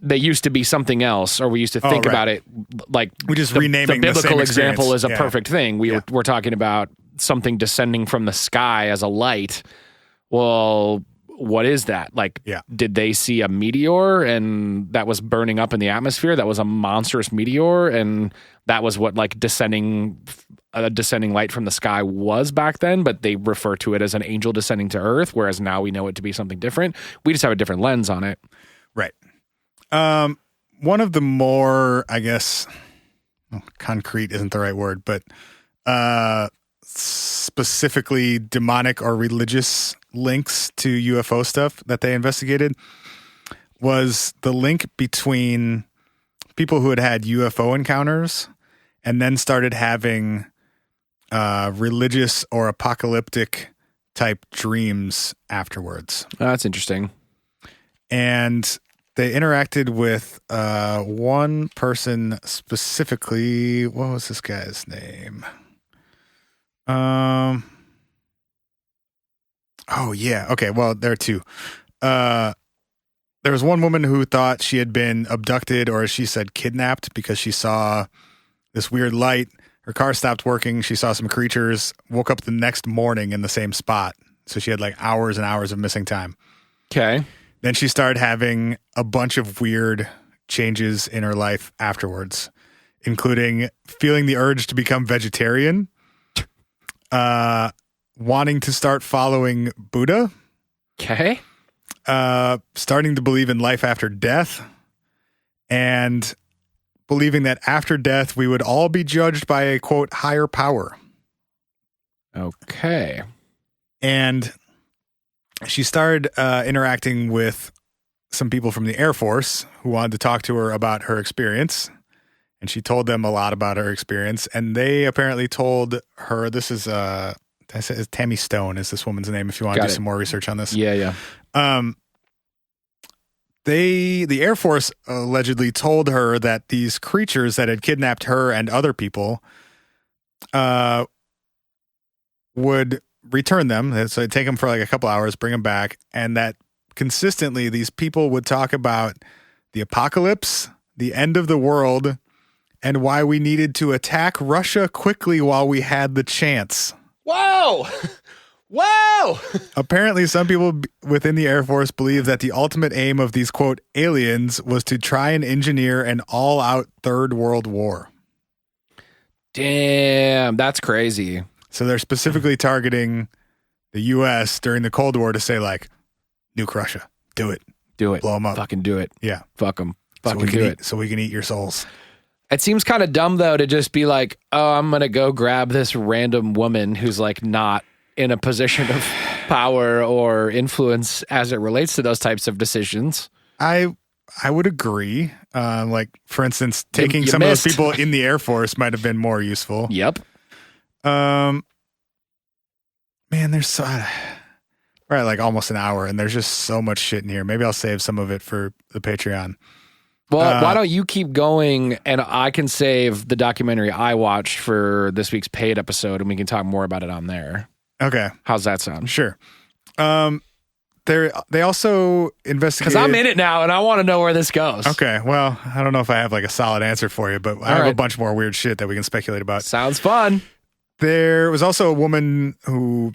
they used to be something else, or we used to think about it like we just renaming the biblical same example is a yeah. perfect thing. We're talking about something descending from the sky as a light. Well, what is that? Like, did they see a meteor and that was burning up in the atmosphere? That was a monstrous meteor, and that was what like descending a descending light from the sky was back then, but they refer to it as an angel descending to Earth, whereas now we know it to be something different. We just have a different lens on it. Right. One of the more, I guess, concrete isn't the right word, but specifically demonic or religious links to UFO stuff that they investigated was the link between people who had UFO encounters and then started having religious or apocalyptic type dreams afterwards. That's interesting. And they interacted with one person specifically. What was this guy's name? Oh, yeah. Okay, well, there are two. There was one woman who thought she had been abducted, or as she said, kidnapped, because she saw this weird light. Her car stopped working. She saw some creatures, woke up the next morning in the same spot. So she had like hours and hours of missing time. Okay. Then she started having a bunch of weird changes in her life afterwards, including feeling the urge to become vegetarian, wanting to start following Buddha. Okay. Starting to believe in life after death, and believing that after death we would all be judged by a, quote, higher power. Okay. And she started interacting with some people from the Air Force who wanted to talk to her about her experience. And she told them a lot about her experience. And they apparently told her, this is Tammy Stone is this woman's name, if you want to do some more research on this. Yeah. The Air Force allegedly told her that these creatures that had kidnapped her and other people would return them. So they'd take them for like a couple hours, bring them back, and that consistently these people would talk about the apocalypse, the end of the world, and why we needed to attack Russia quickly while we had the chance. Whoa! Whoa! Apparently, some people within the Air Force believe that the ultimate aim of these, quote, aliens was to try and engineer an all-out third world war. Damn, that's crazy. So they're specifically targeting the U.S. during the Cold War to say, like, nuke Russia. Do it. Do it. Blow them up. Fucking do it. Yeah. Fuck them. So Fucking do it. So we can eat your souls. It seems kind of dumb, though, to just be like, oh, I'm going to go grab this random woman who's, like, not in a position of power or influence as it relates to those types of decisions. I would agree. Like, for instance, taking you some missed. of those people in the Air Force might have been more useful. Yep. Man, there's we're at like almost an hour, and there's just so much shit in here. Maybe I'll save some of it for the Patreon. Well, why don't you keep going, and I can save the documentary I watched for this week's paid episode, and we can talk more about it on there. Okay. How's that sound? Sure. They also investigated... Because I'm in it now, and I want to know where this goes. Okay. Well, I don't know if I have like a solid answer for you, but I have a bunch more weird shit that we can speculate about. Sounds fun. There was also a woman who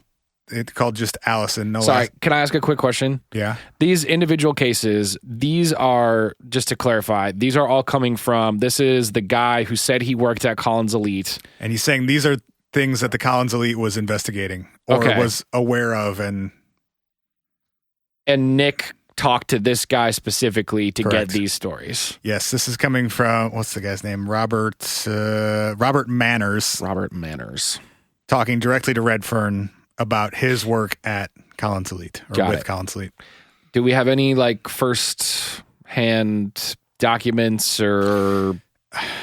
it called just Allison. Sorry, can I ask a quick question? Yeah. These individual cases, these are, just to clarify, these are all coming from, this is the guy who said he worked at Collins Elite. And he's saying these are things that the Collins Elite was investigating or was aware of. And Nick talked to this guy specifically to Correct. get these stories. Yes, this is coming from, what's the guy's name? Robert Manners. Robert Manners. Talking directly to Redfern about his work at Collins Elite or with Collins Elite. Do we have any like first hand documents or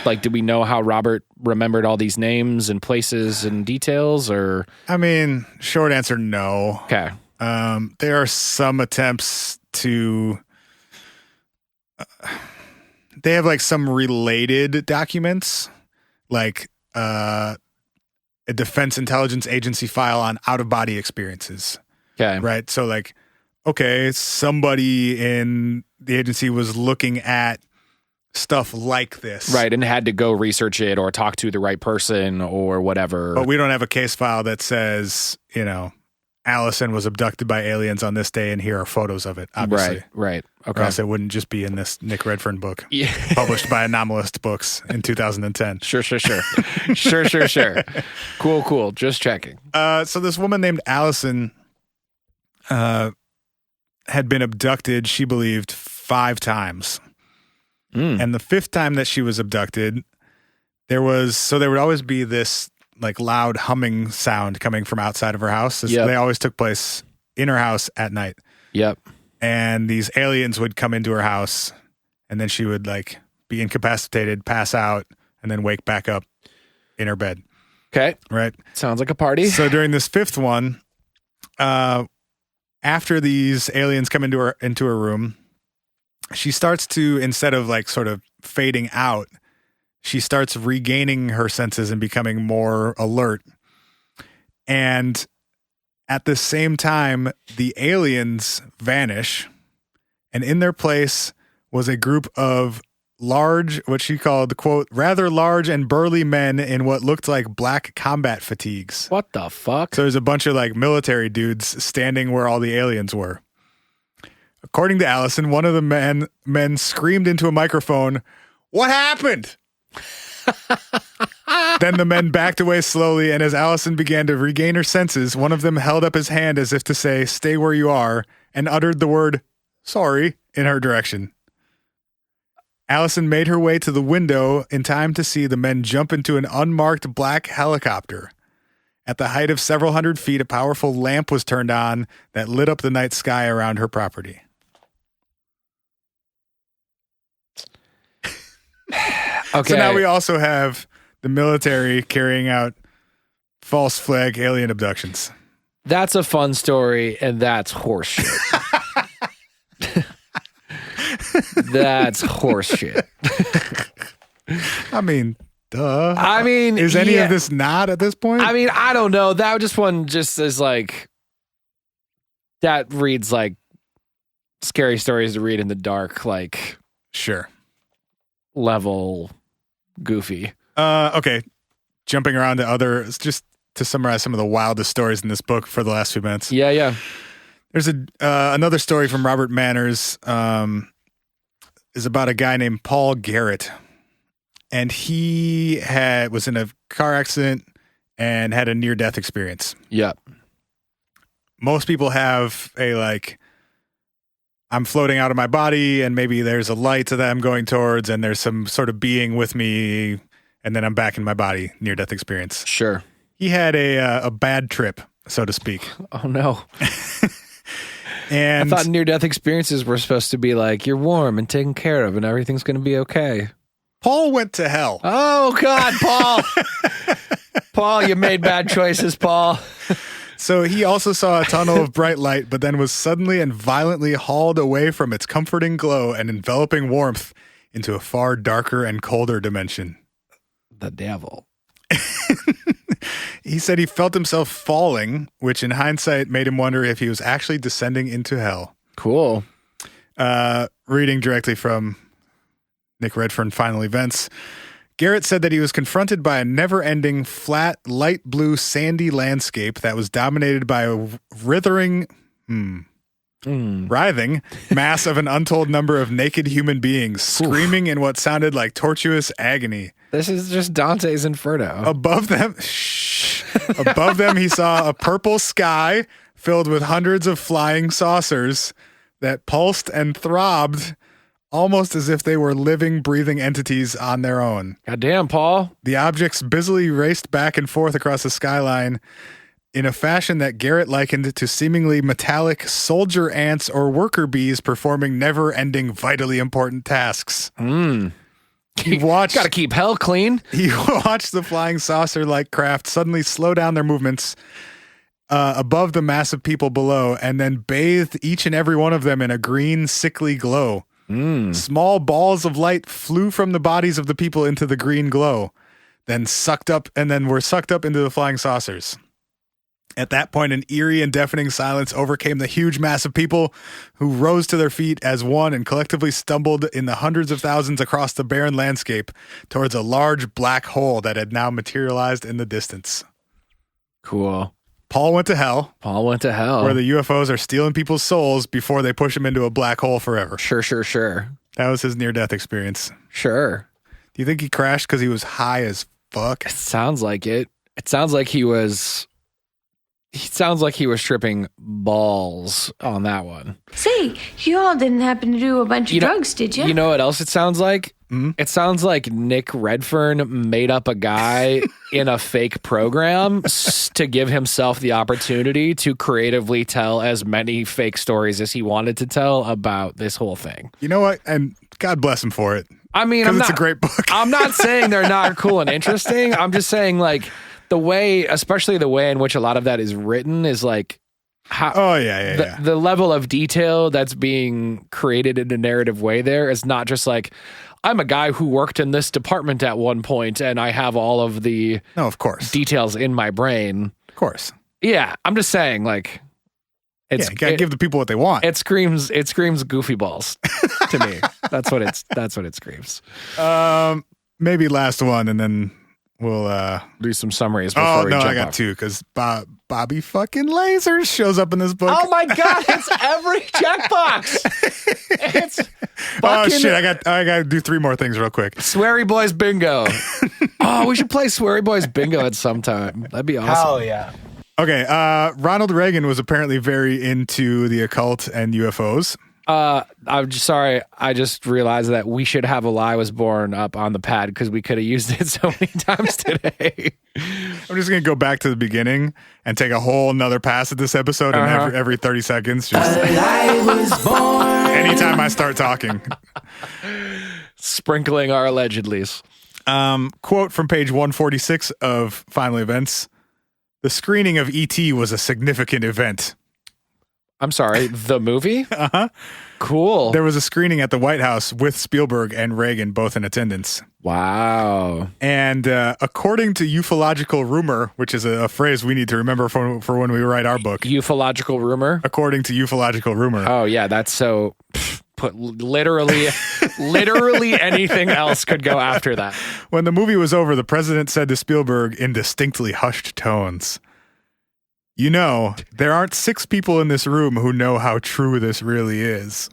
like, do we know how Robert remembered all these names and places and details or? I mean, short answer, no. Okay. There are some attempts to, they have like some related documents, like, a Defense Intelligence Agency file on out-of-body experiences. Okay. Right? So, like, okay, somebody in the agency was looking at stuff like this. Right, and had to go research it or talk to the right person or whatever. But we don't have a case file that says, Allison was abducted by aliens on this day, and here are photos of it, obviously. Right. Or Okay. else it wouldn't just be in this Nick Redfern book, Yeah. published by Anomalist Books in 2010. Sure. Sure. Cool. Just checking. So this woman named Allison had been abducted, she believed, 5 times. And the 5th time that she was abducted, there would always be this like loud humming sound coming from outside of her house. Yep. They always took place in her house at night. Yep. And these aliens would come into her house, and then she would like be incapacitated, pass out, and then wake back up in her bed. Okay. Right. Sounds like a party. So during this 5th one, after these aliens come into her room, she starts to, instead of like sort of fading out, she starts regaining her senses and becoming more alert. And at the same time, the aliens vanish, and in their place was a group of large, what she called, quote, rather large and burly men in what looked like black combat fatigues. What the fuck? So there's a bunch of like military dudes standing where all the aliens were. According to Allison, one of the men screamed into a microphone, "What happened?" Then the men backed away slowly, and as Allison began to regain her senses, one of them held up his hand as if to say, "Stay where you are," and uttered the word, "sorry," in her direction. Allison made her way to the window in time to see the men jump into an unmarked black helicopter. At the height of several hundred feet, a powerful lamp was turned on that lit up the night sky around her property. Okay. So now we also have the military carrying out false flag alien abductions. That's a fun story, and that's horseshit. That's horseshit. I mean, duh. I mean, Is any of this not at this point? I mean, I don't know. That just one just is like, that reads like scary stories to read in the dark, like Sure. level goofy. Okay. Jumping around to others, just to summarize some of the wildest stories in this book for the last few minutes. Yeah. There's another story from Robert Manners, is about a guy named Paul Garrett. And he was in a car accident and had a near-death experience. Yep. Most people have a like, I'm floating out of my body and maybe there's a light that I'm going towards and there's some sort of being with me and then I'm back in my body, near-death experience. Sure. He had a bad trip, so to speak. Oh, no. And I thought near-death experiences were supposed to be like, you're warm and taken care of and everything's going to be okay. Paul went to hell. Oh, God, Paul. Paul, you made bad choices, Paul. So he also saw a tunnel of bright light, but then was suddenly and violently hauled away from its comforting glow and enveloping warmth into a far darker and colder dimension. The devil. He said he felt himself falling, which in hindsight made him wonder if he was actually descending into hell. Cool. Reading directly from Nick Redfern, Final Events. Garrett said that he was confronted by a never-ending, flat, light blue, sandy landscape that was dominated by a writhing mass of an untold number of naked human beings screaming in what sounded like tortuous agony. This is just Dante's Inferno. Above them, above them, he saw a purple sky filled with hundreds of flying saucers that pulsed and throbbed almost as if they were living, breathing entities on their own. Goddamn, Paul. The objects busily raced back and forth across the skyline in a fashion that Garrett likened to seemingly metallic soldier ants or worker bees performing never-ending, vitally important tasks. He watched. Got to keep hell clean. He watched the flying saucer-like craft suddenly slow down their movements above the mass of people below, and then bathed each and every one of them in a green, sickly glow. Small balls of light flew from the bodies of the people into the green glow, then were sucked up into the flying saucers. At that point, an eerie and deafening silence overcame the huge mass of people who rose to their feet as one and collectively stumbled in the hundreds of thousands across the barren landscape towards a large black hole that had now materialized in the distance. Cool. Paul went to hell, Where where the UFOs are stealing people's souls before they push them into a black hole forever. Sure. That was his near-death experience. Sure. Do you think he crashed because he was high as fuck? It sounds like it. It sounds like he was tripping balls on that one. Say, you all didn't happen to do a bunch of drugs, did you? You know what else it sounds like? Mm-hmm. It sounds like Nick Redfern made up a guy in a fake program to give himself the opportunity to creatively tell as many fake stories as he wanted to tell about this whole thing. You know what? And God bless him for it. I mean, because it's a great book. I'm not saying they're not cool and interesting. I'm just saying, like, the way, especially the way in which a lot of that is written is like, the level of detail that's being created in a narrative way there is not just like, I'm a guy who worked in this department at one point and I have all of the of course details in my brain. Of course. Yeah, I'm just saying, like, you gotta give the people what they want. It screams goofy balls to me. That's what it screams. Maybe last one, and then we'll do some summaries before we jump I got off. two, because Bobby fucking Lasers shows up in this book. Oh my god, it's every checkbox. It's fucking shit, I got to do three more things real quick. Sweary Boys Bingo. Oh, we should play Sweary Boys Bingo at some time. That'd be awesome. Hell yeah. Okay, Ronald Reagan was apparently very into the occult and UFOs. I'm just sorry. I just realized that we should have "A Lie Was Born" up on the pad because we could have used it so many times today. I'm just going to go back to the beginning and take a whole nother pass at this episode, and every 30 seconds, just A lie was born. anytime I start talking. Sprinkling our allegedlys. Quote from page 146 of Final Events. The screening of E.T. was a significant event. I'm sorry, the movie? Uh-huh. Cool. There was a screening at the White House with Spielberg and Reagan both in attendance. Wow. And according to ufological rumor, which is a phrase we need to remember for when we write our book. Ufological rumor? According to ufological rumor. Oh, yeah, that's so... Put literally anything else could go after that. When the movie was over, the president said to Spielberg in distinctly hushed tones, "You know, there aren't 6 people in this room who know how true this really is."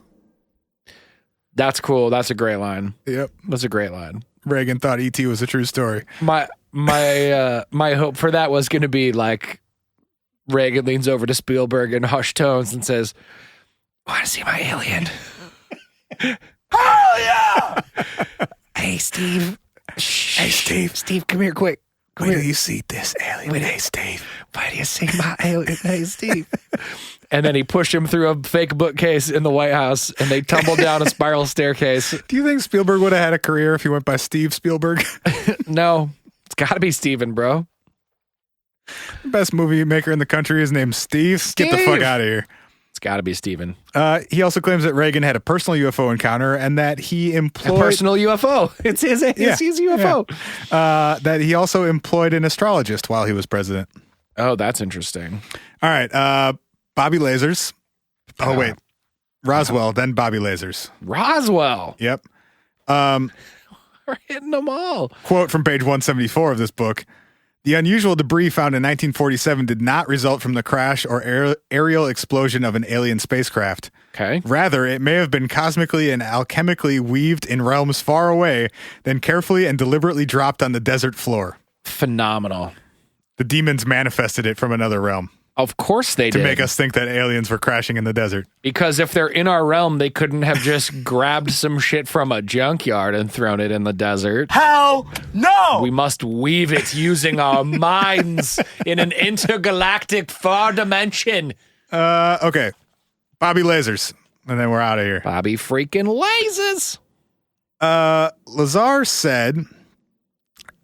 That's cool. That's a great line. Yep. That's a great line. Reagan thought E.T. was a true story. My hope for that was going to be like Reagan leans over to Spielberg in hushed tones and says, "Want to see my alien?" Hell yeah! Hey, Steve. Hey, Steve. Steve, come here quick. Wait till you see this alien. Hey, Steve. Why do you see my alien? Hey, Steve. And then he pushed him through a fake bookcase in the White House, and they tumbled down a spiral staircase. Do you think Spielberg would have had a career if he went by Steve Spielberg? No, it's got to be Steven, bro. Best movie maker in the country is named Steve. Get the fuck out of here. It's got to be Steven. He also claims that Reagan had a personal UFO encounter and that he employed... A personal UFO. It's his UFO. Yeah. That he also employed an astrologist while he was president. Oh, that's interesting. All right. Bobby Lasers. Oh, wait. Roswell, then Bobby Lasers. Roswell. Yep. We're hitting them all. Quote from page 174 of this book. The unusual debris found in 1947 did not result from the crash or aerial explosion of an alien spacecraft. Okay. Rather, it may have been cosmically and alchemically weaved in realms far away, then carefully and deliberately dropped on the desert floor. Phenomenal. The demons manifested it from another realm. Of course they did. To make us think that aliens were crashing in the desert. Because if they're in our realm, they couldn't have just grabbed some shit from a junkyard and thrown it in the desert. Hell no! We must weave it using our minds in an intergalactic far dimension. Okay. Bobby Lasers. And then we're out of here. Bobby freaking Lasers. Lazar said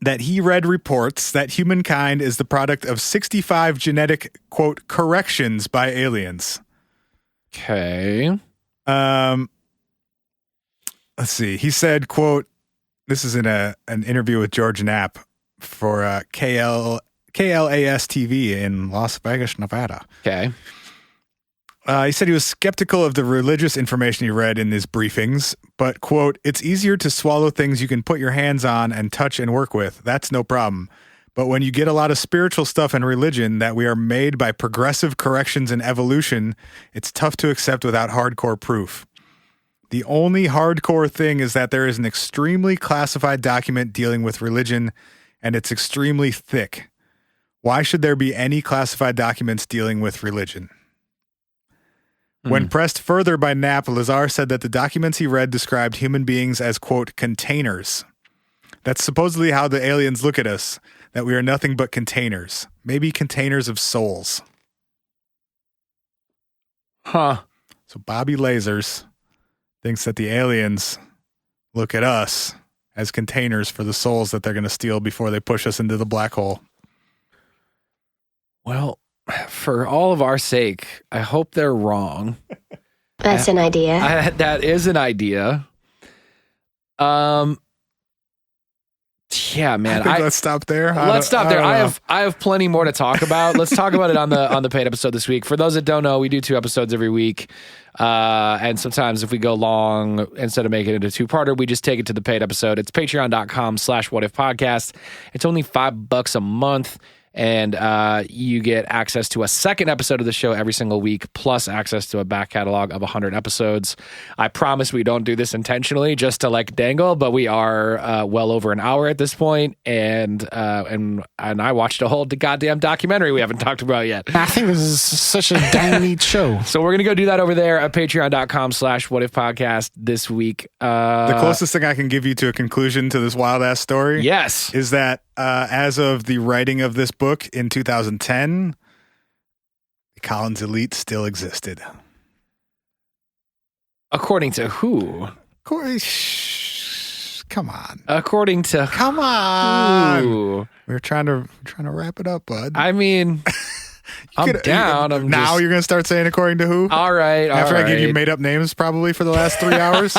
that he read reports that humankind is the product of 65 genetic, quote, corrections by aliens. Okay. Let's see. He said, quote, this is in an interview with George Knapp for KLAS TV in Las Vegas, Nevada. Okay. He said he was skeptical of the religious information he read in his briefings, but, quote, it's easier to swallow things you can put your hands on and touch and work with. That's no problem. But when you get a lot of spiritual stuff and religion that we are made by progressive corrections and evolution, it's tough to accept without hardcore proof. The only hardcore thing is that there is an extremely classified document dealing with religion, and it's extremely thick. Why should there be any classified documents dealing with religion? When pressed further by Knapp, Lazar said that the documents he read described human beings as, quote, containers. That's supposedly how the aliens look at us, that we are nothing but containers. Maybe containers of souls. Huh. So Bobby Lasers thinks that the aliens look at us as containers for the souls that they're going to steal before they push us into the black hole. Well, for all of our sake, I hope they're wrong. That's an idea. That is an idea. Yeah, man. Let's stop there. Let's stop there. I have plenty more to talk about. Let's talk about it on the paid episode this week. For those that don't know, we do 2 episodes every week. And sometimes if we go long, instead of making it a 2-parter, we just take it to the paid episode. It's patreon.com/whatifpodcast. It's only $5 a month. And you get access to a second episode of the show every single week, plus access to a back catalog of 100 episodes. I promise we don't do this intentionally just to like dangle, but we are well over an hour at this point, and I watched a whole goddamn documentary we haven't talked about yet. I think this is such a damn neat show. So we're gonna go do that over there at patreon.com/whatifpodcast this week. The closest thing I can give you to a conclusion to this wild ass story, yes, is that as of the writing of this book in 2010, the Collins elite still existed. According to who? Come on. According to Come on. who? We're trying to wrap it up, bud. I mean, I'm down. Now you're going to start saying according to who? All right. After I give you made up names probably for the last 3 hours.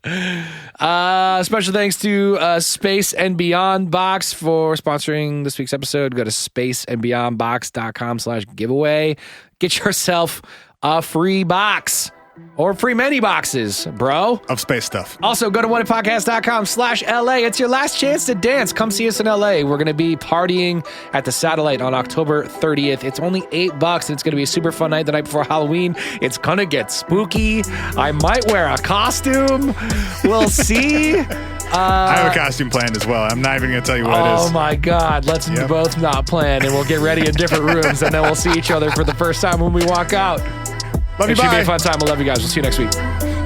Special thanks to Space and Beyond Box for sponsoring this week's episode. Go to spaceandbeyondbox.com/giveaway. Get yourself a free box or free many boxes, bro. Of space stuff. Also, go to whatifpodcast.com/LA. It's your last chance to dance. Come see us in LA. We're going to be partying at the Satellite on October 30th. It's only $8. It's going to be a super fun night the night before Halloween. It's going to get spooky. I might wear a costume. We'll see. I have a costume planned as well. I'm not even going to tell you what it is. Oh my God. Let's both not plan, and we'll get ready in different rooms, and then we'll see each other for the first time when we walk out. Love you, It should be bye. a fun time. I love you guys. We'll see you next week.